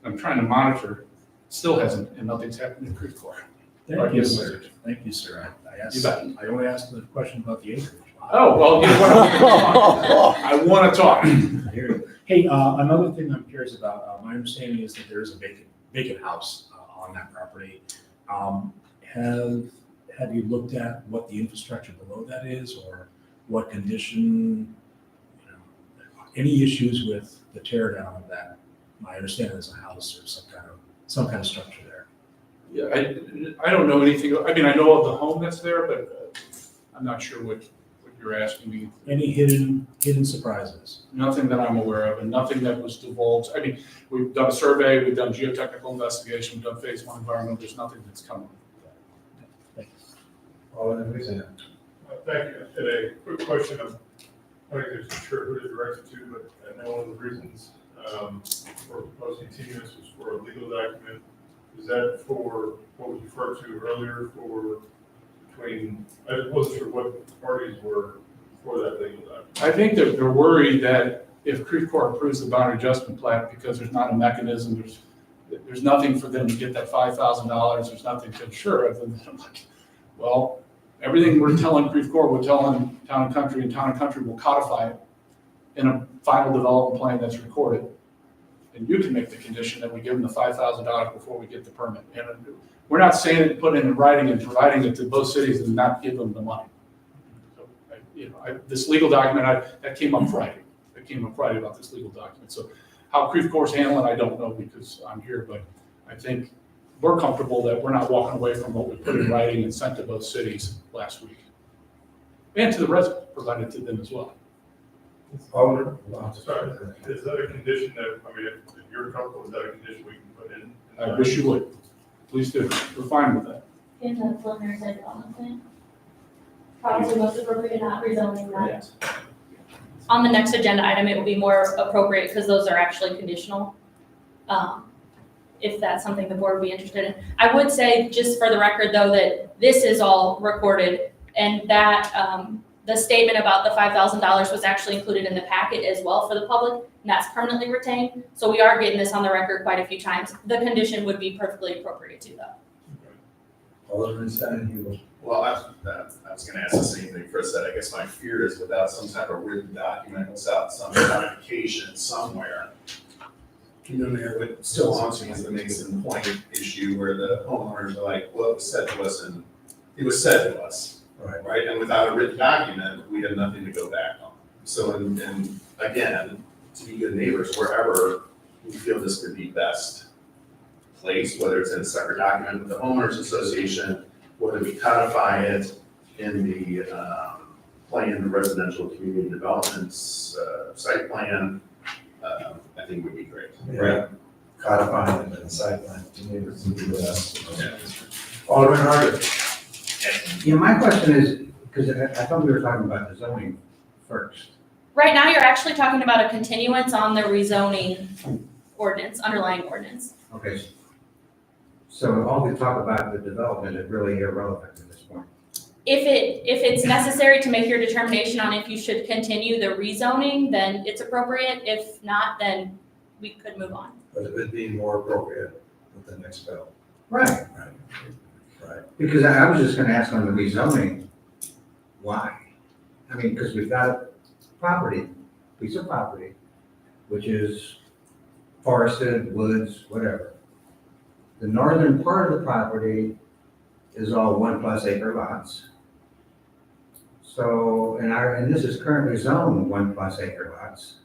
S14: I'm trying to monitor. Still hasn't, and nothing's happened in Creek Fork.
S10: Thank you, sir. Thank you, sir.
S14: You bet.
S10: I only asked the question about the acreage.
S14: Oh, well, you want to I want to talk.
S10: I hear you. Hey, another thing I'm curious about, my understanding is that there is a vacant house on that property. Have you looked at what the infrastructure below that is, or what condition, any issues with the tear down of that? My understanding is a house or some kind of structure there.
S14: Yeah, I don't know anything. I mean, I know of the home that's there, but I'm not sure what you're asking me.
S10: Any hidden surprises?
S14: Nothing that I'm aware of, and nothing that was divulged. I mean, we've done a survey, we've done geotechnical investigation, we've done phase 1 environmental. There's nothing that's coming.
S1: Alderman Louisiana.
S11: Thank you. Today, quick question. I'm not even sure who to direct it to, but I know one of the reasons for proposing continuance was for a legal document. Is that for what was referred to earlier between, I wasn't sure what parties were for that legal document.
S14: I think that they're worried that if Creek Corp approves the boundary adjustment plat, because there's not a mechanism, there's nothing for them to get that $5,000, there's nothing to insure other than, I'm like, well, everything we're telling Creek Corp, we're telling Town and Country, and Town and Country will codify it in a final development plan that's recorded. And you can make the condition that we give them the $5,000 before we get the permit. And we're not saying it, put it in writing and providing it to both cities and not give them the money. So, this legal document, that came up Friday. It came up Friday about this legal document. So how Creek Corp's handling it, I don't know because I'm here, but I think we're comfortable that we're not walking away from what we put in writing and sent to both cities last week. And to the residents, provided to them as well.
S11: Alderman, sorry, is that a condition that, I mean, if you're comfortable, is that a condition we can put in?
S14: I wish you would. Please do. We're fine with that.
S3: In the preliminary site development plan. Probably most appropriate, not rezoning that.
S14: Yes.
S3: On the next agenda item, it will be more appropriate because those are actually conditional. If that's something the board would be interested in. I would say, just for the record though, that this is all recorded and that the statement about the $5,000 was actually included in the packet as well for the public, and that's permanently retained. So we are getting this on the record quite a few times. The condition would be perfectly appropriate too though.
S1: Alderman Sandy,
S15: Well, I was gonna ask the same thing Chris said. I guess my fear is without some type of written document, without some notification somewhere, what still haunts me is the Mason Point issue where the homeowners are like, well, it was said to us and it was said to us,
S1: Right.
S15: right? And without a written document, we have nothing to go back on. So, and again, to be good neighbors, wherever we feel this could be best placed, whether it's in a separate document with the homeowners association, whether we codify it in the plan, the residential community developments site plan, I think would be great.
S1: Yeah. Codifying it in the site plan, to me, would be the best. Alderman Harder.
S13: Yeah, my question is, because I thought we were talking about the zoning first.
S3: Right now, you're actually talking about a continuance on the rezoning ordinance, underlying ordinance.
S13: Okay. So all we talk about the development is really irrelevant at this point.
S3: If it's necessary to make your determination on if you should continue the rezoning, then it's appropriate. If not, then we could move on.
S1: But it would be more appropriate with the next bill.
S13: Right.
S1: Right.
S13: Because I was just gonna ask on the rezoning, why? I mean, because we've got property, piece of property, which is forested, woods, whatever. The northern part of the property is all 1+ acre lots. So, and this is currently zoned 1+ acre lots.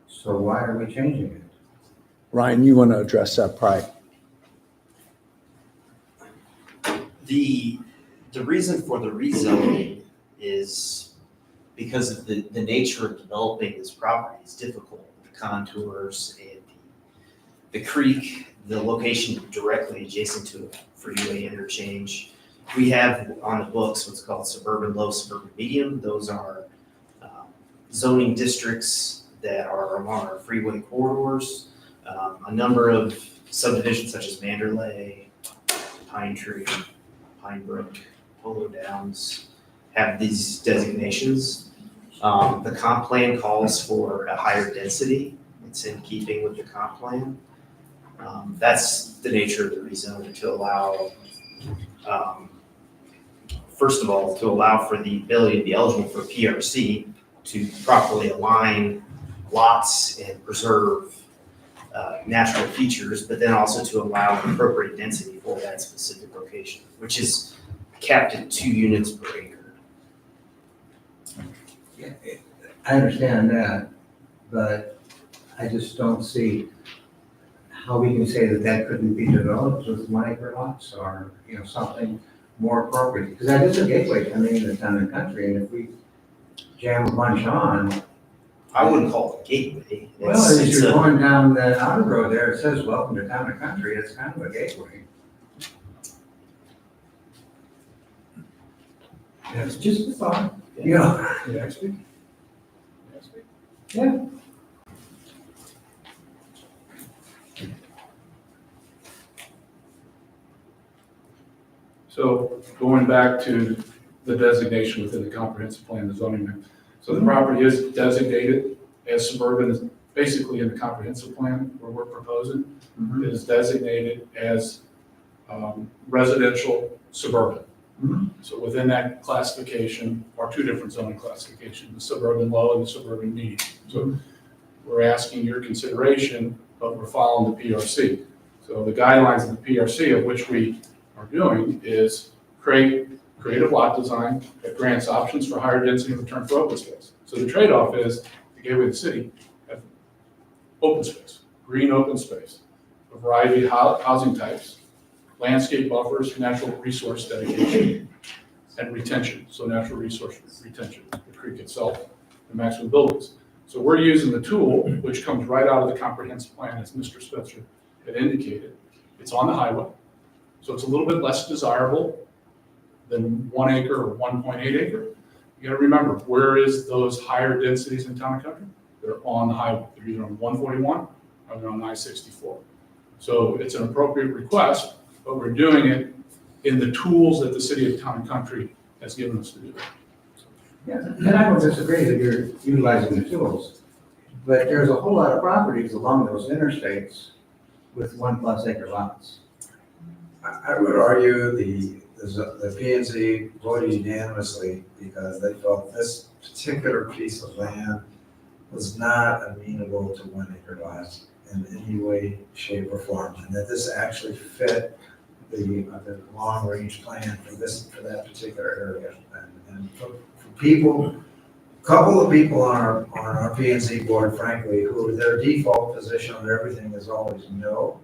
S13: So why are we changing it?
S2: Ryan, you want to address that, Pride?
S5: The reason for the rezoning is because of the nature of developing this property is difficult. The contours and the creek, the location directly adjacent to a freeway interchange. We have on the books what's called suburban low, suburban medium. Those are zoning districts that are along our freeway corridors. A number of subdivisions such as Manderley, Pine Tree, Pine Brook, Polo Downs have these designations. The comp plan calls for a higher density. It's in keeping with the comp plan. That's the nature of the rezoning, to allow, first of all, to allow for the ability to be eligible for PRC to properly align lots and preserve natural features, but then also to allow an appropriate density for that specific location, which is capped at 2 units per acre.
S13: Yeah, I understand that, but I just don't see how we can say that that couldn't be developed with 1 acre lots or, something more appropriate. Because that is a gateway coming into town and country, and if we jam a bunch on.
S5: I wouldn't call it a gateway.
S13: Well, as you're going down the outer road there, it says welcome to town and country. It's kind of a gateway. It's just a thought,
S14: Next week?
S13: Yeah.
S14: So going back to the designation within the comprehensive plan, the zoning map. So the property is designated as suburban, is basically in the comprehensive plan where we're proposing. It is designated as residential suburban. So within that classification are 2 different zoning classifications, the suburban low and the suburban medium. So we're asking your consideration, but we're following the PRC. So the guidelines of the PRC, of which we are doing, is create creative lot design that grants options for higher density in return for open space. So the trade-off is the gateway of the city have open space, green open space, a variety of housing types, landscape buffers, natural resource dedication, and retention. So natural resource retention, the creek itself, the maximum buildings. So we're using the tool, which comes right out of the comprehensive plan, as Mr. Spencer had indicated. It's on the highway. So it's a little bit less desirable than 1 acre or 1.8 acre. You gotta remember, where is those higher densities in town and country? They're on the highway. They're either on 141 or they're on I-64. So it's an appropriate request, but we're doing it in the tools that the city of town and country has given us to do.
S13: Yeah, and I don't disagree that you're utilizing the tools, but there's a whole lot of properties along those interstates with 1+ acre lots.
S1: I would argue the the P and Z voted unanimously because they felt this particular piece of land was not amenable to 1 acre lots in any way, shape, or form, and that this actually fit the long-range plan for that particular area. And for people, a couple of people on our P and Z board, frankly, who their default position on everything is always no,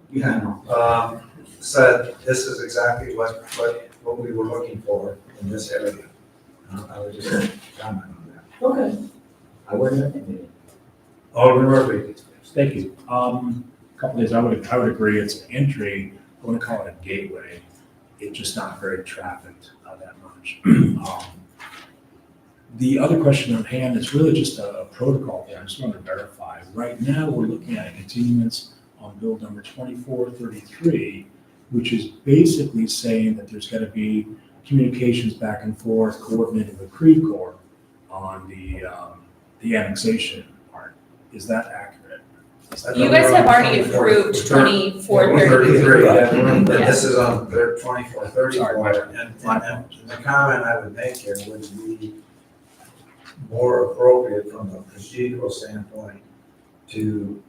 S1: said this is exactly what we were looking for in this area. I would just comment on that.
S9: Okay. I wouldn't.
S1: Alderman Murphy.
S10: Thank you. Couple things, I would agree, it's an entry, I wouldn't call it a gateway. It's just not very trafficked that much. The other question on hand is really just a protocol thing. I just want to verify. Right now, we're looking at a continuance on bill number 2433, which is basically saying that there's got to be communications back and forth coordinated with Creve Corps on the annexation part. Is that accurate?
S3: You guys have already approved 2433.
S1: And this is on 2434. And the comment I would make here would be more appropriate from a procedural standpoint to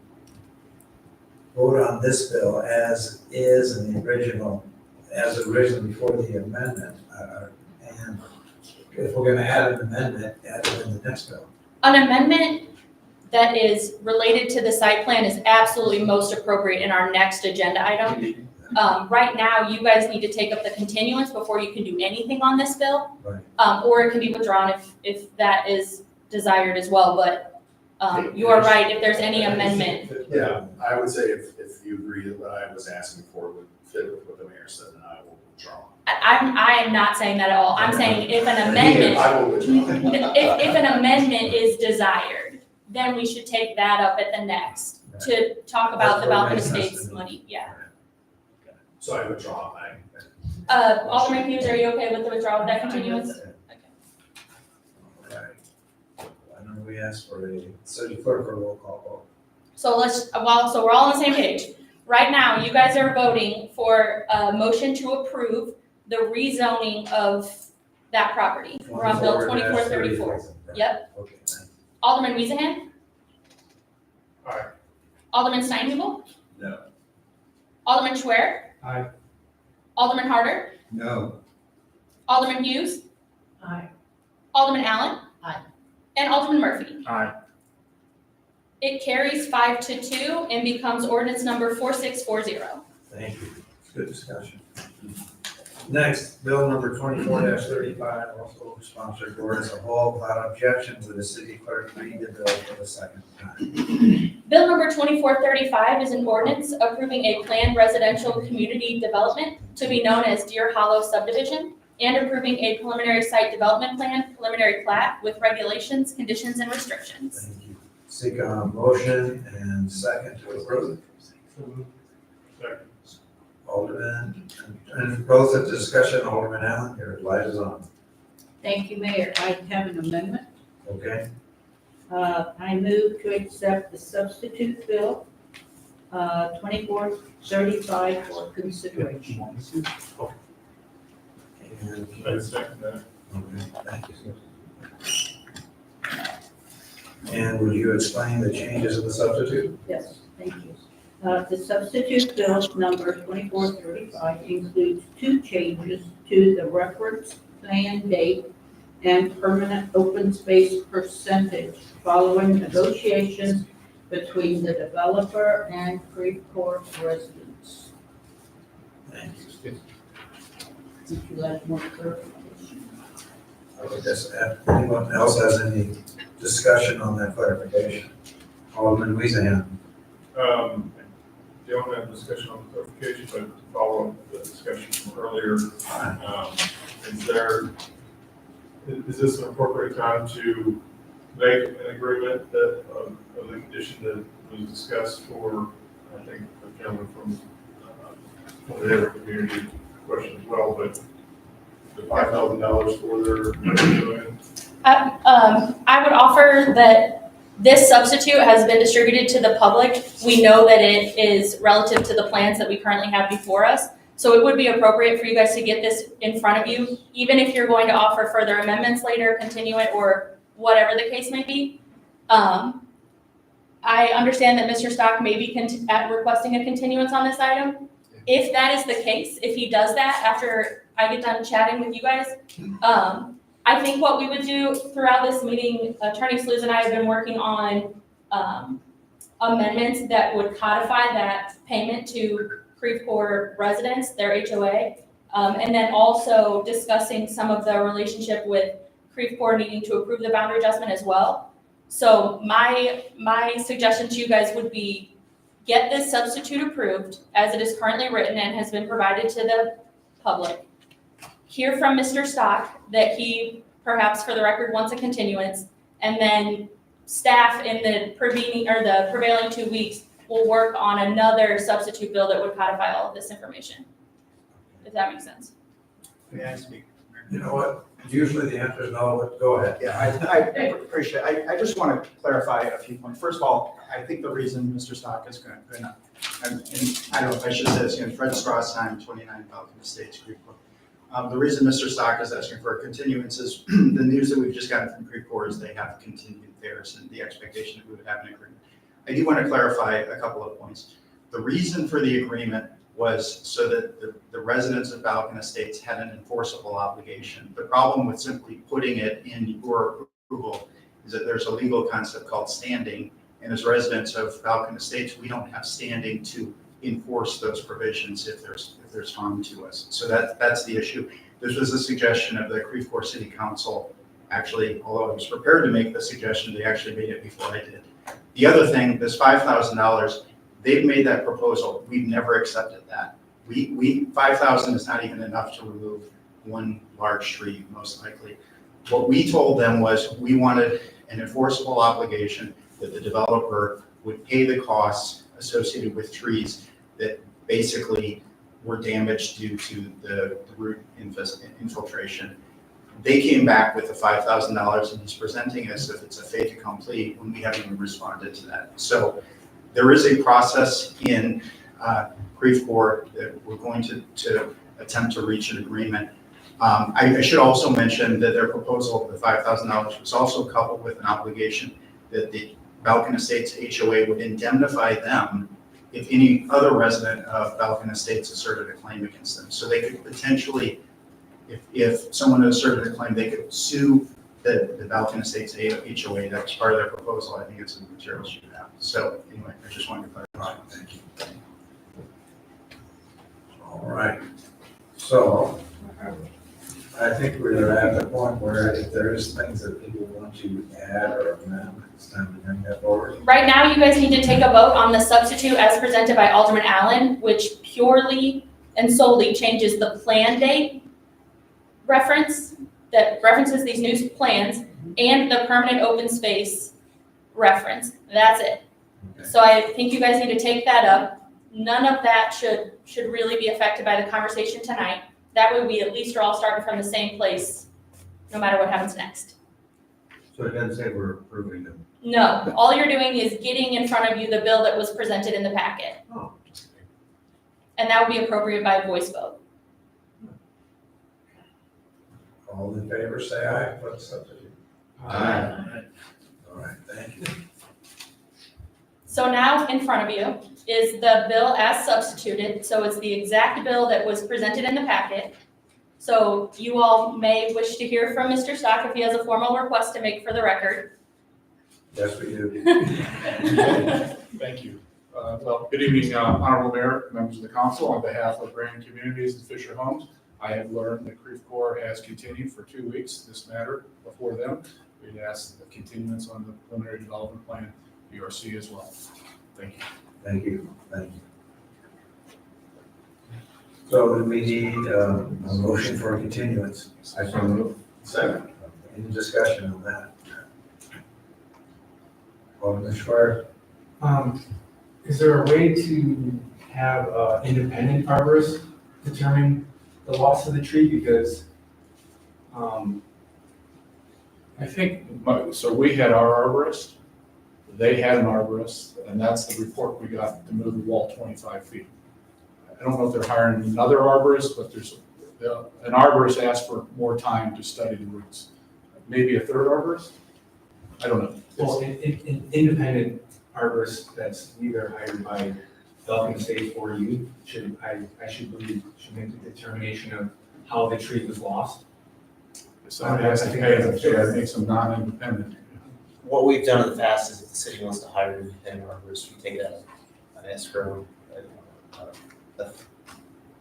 S1: vote on this bill as is in the original, as originally before the amendment. And if we're gonna add an amendment, add it in the next bill.
S3: An amendment that is related to the site plan is absolutely most appropriate in our next agenda item. Right now, you guys need to take up the continuance before you can do anything on this bill.
S1: Right.
S3: Or it can be withdrawn if that is desired as well, but you are right, if there's any amendment.
S15: Yeah, I would say if you agree that what I was asking for would fit with what the mayor said, then I will withdraw.
S3: I am not saying that at all. I'm saying if an amendment,
S15: I will withdraw.
S3: if an amendment is desired, then we should take that up at the next to talk about the Balkan Estates money, yeah.
S15: So I withdraw my.
S3: Alderman Hughes, are you okay with the withdrawal of that continuance?
S1: Okay. I know we asked for a city clerk or roll call vote.
S3: So so we're all on the same page. Right now, you guys are voting for a motion to approve the rezoning of that property. We're on bill 2434. Yep.
S1: Okay, thank you.
S3: Alderman Weezahan?
S11: Aye.
S3: Alderman Steinhubel?
S15: No.
S3: Alderman Schwer?
S11: Aye.
S3: Alderman Harder?
S13: No.
S3: Alderman Hughes?
S9: Aye.
S3: Alderman Allen?
S9: Aye.
S3: And Alderman Murphy.
S10: Aye.
S3: It carries 5-2 and becomes ordinance number 4640.
S1: Thank you. Good discussion. Next, bill number 24-35, also sponsored board as a whole, without objection, with the city clerk read the bill for the second time.
S3: Bill number 2435 is an ordinance approving a planned residential community development to be known as Deer Hollow subdivision and approving a preliminary site development plan, preliminary plat with regulations, conditions, and restrictions.
S1: Thank you. Seek a motion and second to approve.
S11: Second.
S1: Alderman, and both at the discussion, Alderman Allen, your light is on.
S9: Thank you, Mayor. I have an amendment.
S1: Okay,
S9: I move to accept the substitute bill, 2435 for consideration.
S1: and,
S11: I second that.
S1: okay, thank you. And would you explain the changes of the substitute?
S9: Yes, thank you. The substitute bill number 2435 includes 2 changes to the reference plan date and permanent open space percentage following negotiations between the developer and Creve Coeur residents.
S1: Thank you.
S9: Would you like more clarification?
S1: I would just ask, anyone else has any discussion on that clarification? Alderman Weezahan.
S11: Don't have discussion on clarification, but to follow up the discussion from earlier, is this an appropriate time to make an agreement that, of the condition that was discussed for, I think, the gentleman from the other community question as well, but the $5,000 for their.
S3: I would offer that this substitute has been distributed to the public. We know that it is relative to the plans that we currently have before us. So it would be appropriate for you guys to get this in front of you, even if you're going to offer further amendments later, continue it, or whatever the case may be. I understand that Mr. Stock may be requesting a continuance on this item. If that is the case, if he does that after I get done chatting with you guys, I think what we would do throughout this meeting, Attorney Sluse and I have been working on amendments that would codify that payment to Creve Coeur residents, their HOA, and then also discussing some of the relationship with Creve Coeur needing to approve the boundary adjustment as well. So my suggestion to you guys would be get this substitute approved as it is currently written and has been provided to the public. Hear from Mr. Stock that he perhaps for the record wants a continuance, and then staff in the prevailing 2 weeks will work on another substitute bill that would codify all of this information. If that makes sense.
S7: May I speak?
S1: You know what? Usually the answer is no, but go ahead.
S7: Yeah, I appreciate it. I just want to clarify a few points. First of all, I think the reason Mr. Stock is going to, and I don't know if I should say this, Fred Strassheim, 29 Falcon Estates, Creve Coeur. The reason Mr. Stock is asking for a continuance is the news that we've just gotten from Creve Coeur is they have continued theirs and the expectation that we would have an agreement. I do want to clarify a couple of points. The reason for the agreement was so that the residents of Falcon Estates had an enforceable obligation. The problem with simply putting it in your approval is that there's a legal concept called standing, and as residents of Falcon Estates, we don't have standing to enforce those provisions if there's harm to us. So that's the issue. This was a suggestion of the Creve Coeur City Council. Actually, although I was prepared to make the suggestion, they actually made it before I did. The other thing, this $5,000, they've made that proposal. We've never accepted that. 5,000 is not even enough to remove one large tree, most likely. What we told them was we wanted an enforceable obligation that the developer would pay the costs associated with trees that basically were damaged due to the root infiltration. They came back with the $5,000 and he's presenting us if it's a fait accompli when we haven't even responded to that. So there is a process in Creve Coeur that we're going to attempt to reach an agreement. I should also mention that their proposal of the $5,000 was also coupled with an obligation that the Falcon Estates HOA would indemnify them if any other resident of Falcon Estates asserted a claim against them. So they could potentially, if someone asserted a claim, they could sue the Falcon Estates HOA. That's part of their proposal. I think it's in the materials you have. So anyway, I just wanted to clarify.
S1: Thank you. All right. So I think we're at the point where if there is things that people want to add or amend, it's time to bring that forward.
S3: Right now, you guys need to take a vote on the substitute as presented by Alderman Allen, which purely and solely changes the plan date reference that references these new plans and the permanent open space reference. That's it.
S1: Okay.
S3: So I think you guys need to take that up. None of that should really be affected by the conversation tonight. That way we at least are all starting from the same place, no matter what happens next.
S13: So it doesn't say we're approving them.
S3: No, all you're doing is getting in front of you the bill that was presented in the packet.
S13: Oh.
S3: And that would be appropriate by voice vote.
S1: All in favor, say aye for the substitute.
S13: Aye.
S1: All right, thank you.
S3: So now in front of you is the bill as substituted. So it's the exact bill that was presented in the packet. So you all may wish to hear from Mr. Stock if he has a formal request to make for the record.
S1: Yes, we do.
S14: Thank you. Well, good evening, Honorable Mayor, members of the council. On behalf of Grand Communities and Fisher Homes, I have learned that Creve Coeur has continued for 2 weeks this matter before them. We'd ask the continuance on the preliminary development plan, BRC as well. Thank you.
S1: Thank you, thank you. So do we need a motion for a continuance?
S13: I so move.
S1: Second. Any discussion on that? Alderman Schwer?
S16: Is there a way to have independent arborists determine the loss of the tree? Because
S14: I think, so we had our arborist, they had an arborist, and that's the report we got to move the wall 25 feet. I don't know if they're hiring another arborist, but an arborist asked for more time to study the roots. Maybe a third arborist? I don't know.
S16: Well, an independent arborist that's either hired by Falcon Estates or you, I should believe, should make the determination of how the tree was lost.
S14: Somebody has to pay them, so that makes them non-independent.
S5: What we've done in the past is if the city wants to hire an independent arborist, we take it as an escrow, the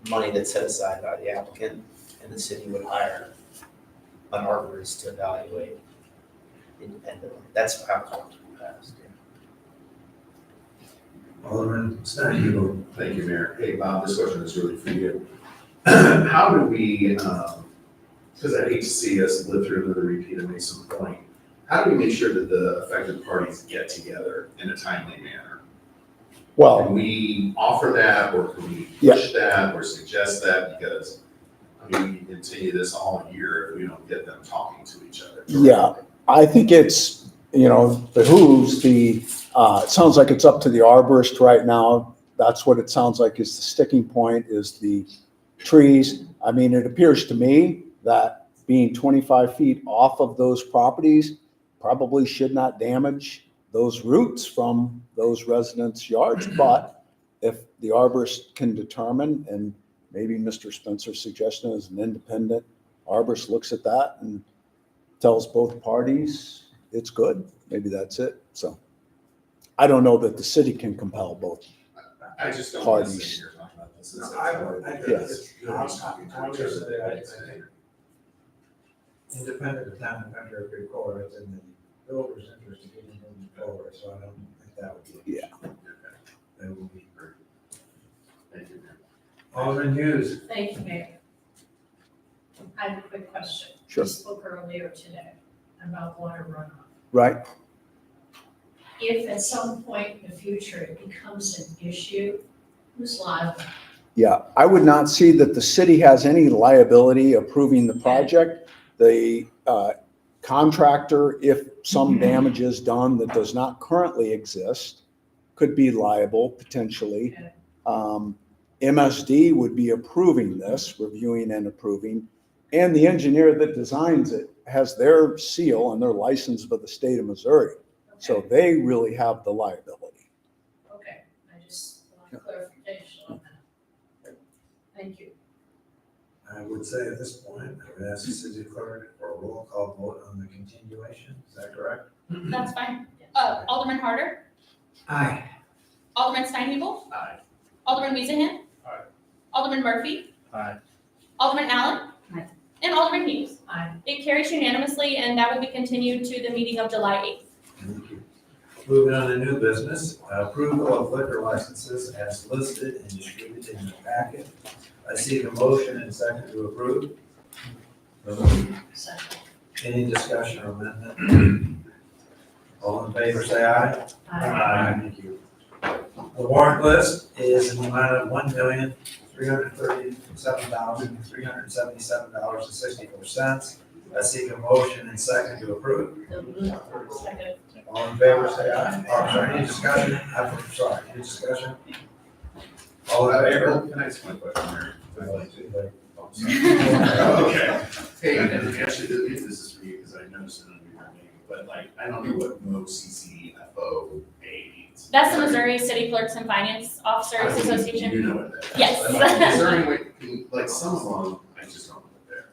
S5: money that's set aside by the applicant, and the city would hire an arborist to evaluate independently. That's how it's worked in the past.
S1: Alderman Stein.
S15: Thank you, Mayor. Hey, Bob, this question is really for you. How do we, because I hate to see us live through another repeat of Mason Point, how do we make sure that the affected parties get together in a timely manner?
S2: Well,
S15: Can we offer that, or can we
S2: Yeah.
S15: push that, or suggest that? Because, I mean, we can continue this all year if we don't get them talking to each other.
S2: yeah, I think it's, behooves the, it sounds like it's up to the arborist right now. That's what it sounds like is the sticking point, is the trees. I mean, it appears to me that being 25 feet off of those properties probably should not damage those roots from those residents' yards. But if the arborist can determine, and maybe Mr. Spencer's suggestion is an independent arborist looks at that and tells both parties it's good, maybe that's it. So I don't know that the city can compel both.
S15: I just don't want to
S2: Parties.
S15: sit here talking about this.
S1: No, I think it's, obviously, I think independent of town and country of record, it's in the builder's interest to get them moving forward, so I don't think that would be.
S2: Yeah.
S1: That would be great.
S15: Thank you, Mayor.
S1: Alderman Hughes.
S17: Thank you, Mayor. I have a quick question.
S2: Sure.
S17: We spoke earlier today about water runoff.
S2: Right?
S17: If at some point in the future it becomes an issue, who's liable?
S2: Yeah, I would not see that the city has any liability approving the project. The contractor, if some damage is done that does not currently exist, could be liable potentially. MSD would be approving this, reviewing and approving, and the engineer that designs it has their seal and their license by the state of Missouri. So they really have the liability.
S17: Okay, I just want clarification on that. Thank you.
S1: I would say at this point, I would ask the city clerk for a roll call vote on the continuation. Is that correct?
S3: That's fine. Alderman Harder,
S13: Aye.
S3: Alderman Steinhebel.
S15: Aye.
S3: Alderman Weezahan.
S11: Aye.
S3: Alderman Murphy.
S14: Aye.
S3: Alderman Allen.
S9: Aye.
S3: And Alderman Hughes.
S17: Aye.
S3: It carries unanimously, and that will be continued to the meeting of July 8th.
S1: Thank you. Moving on to new business, approval of liquor licenses as listed and distributed in the packet. I seek a motion and second to approve.
S17: Second.
S1: Any discussion or amendment? All in favor, say aye.
S17: Aye.
S1: Thank you. The warrant list is in the amount of $1,337,377.64. I seek a motion and second to approve.
S17: Second.
S1: All in favor, say aye. Oh, sorry, any discussion? I'm sorry, any discussion? All in favor?
S15: Can I ask one question, Mayor?
S1: Okay.
S15: Okay. Hey, and actually, this is for you, because I noticed it under your name, but like, I don't know what MOCCFOA means.
S3: That's the Missouri City Clerks and Finance Officers
S15: You
S3: Association.
S15: do know what that is.
S3: Yes.
S15: Is there any way, like, some of them, I just don't know what they're.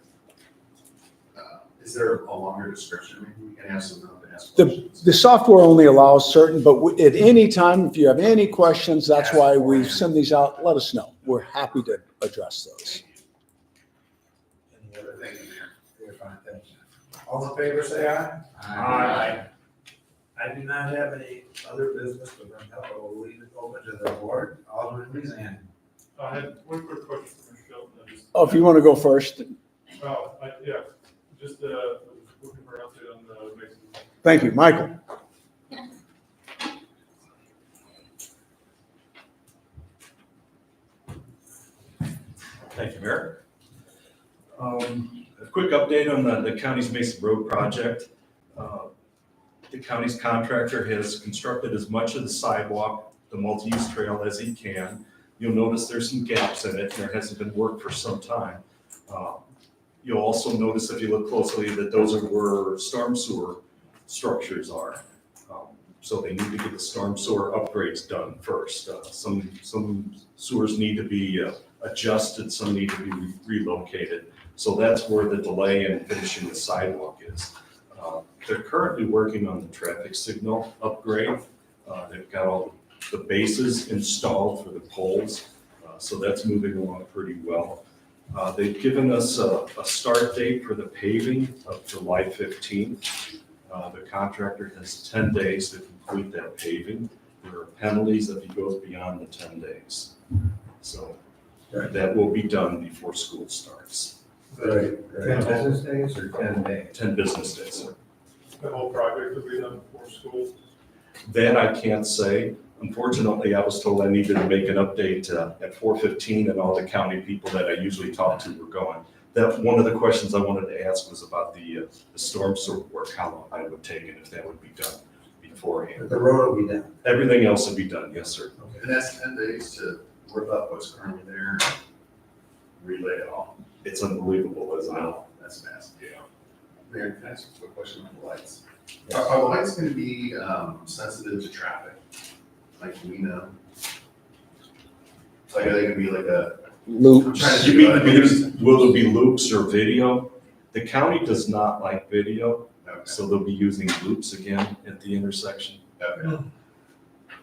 S15: Is there a longer description? Maybe we can ask them to ask questions.
S2: The software only allows certain, but at any time, if you have any questions, that's why we send these out, let us know. We're happy to address those.
S1: Any other
S15: Thank you, Mayor.
S1: You're fine, thank you. All in favor, say aye.
S14: Aye.
S1: I do not have any other business, but I will leave it open to the board. Alderman Weezahan.
S11: I had one quick question for Mr. Shelton.
S2: Oh, if you want to go first,
S11: Yeah, just looking for an update on the Mason.
S2: thank you. Michael?
S12: Thank you, Mayor. A quick update on the county's Mason Road project. The county's contractor has constructed as much of the sidewalk, the multi-use trail as he can. You'll notice there's some gaps in it. There hasn't been work for some time. You'll also notice if you look closely that those are where storm sewer structures are. So they need to get the storm sewer upgrades done first. Some sewers need to be adjusted, some need to be relocated. So that's where the delay in finishing the sidewalk is. They're currently working on the traffic signal upgrade. They've got all the bases installed for the poles, so that's moving along pretty well. They've given us a start date for the paving of July 15th. The contractor has 10 days to complete that paving. There are penalties if he goes beyond the 10 days. So that will be done before school starts.
S1: Right.
S13: 10 business days or 10 days?
S12: 10 business days, sir.
S11: The whole project will be done before school?
S12: That I can't say. Unfortunately, I was told I needed to make an update at 4:15 and all the county people that I usually talk to were going. That, one of the questions I wanted to ask was about the storm sewer work, how long that would take and if that would be done beforehand.
S1: The road will be done.
S12: Everything else would be done, yes, sir.
S15: And that's 10 days to rip up what's currently there and relay it all.
S12: It's unbelievable, isn't it?
S15: Wow, that's massive. Yeah. Mayor, can I ask a quick question on the lights? Are the lights gonna be sensitive to traffic? Like, do we know? Like, are they gonna be like a? I'm trying to
S12: You
S15: do
S12: mean, will there be loops or video? The county does not like video,
S15: Okay.
S12: so they'll be using loops again at the intersection.
S15: Okay.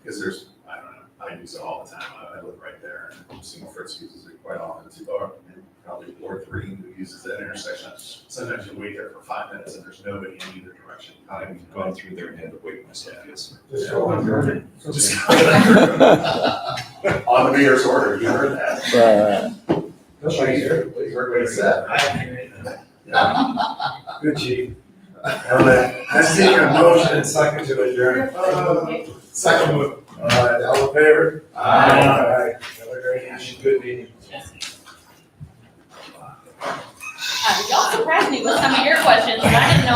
S15: Because there's, I don't know, I use it all the time, I live right there, and I've seen Fritz uses it quite often too, and probably Ward 3 who uses that intersection. Sometimes you wait there for 5 minutes and there's nobody in either direction.
S12: I've gone through there and had to wait myself, yes, sir.
S1: Just so I'm heard.
S15: Just- On the mayor's order, you heard that.
S1: You heard what he said. Good chief. I see a motion and second to adjourn.
S15: Second move.
S1: All right, all in favor? Aye. Have a great, good meeting.
S3: Y'all surprised me with some of your questions, and I didn't know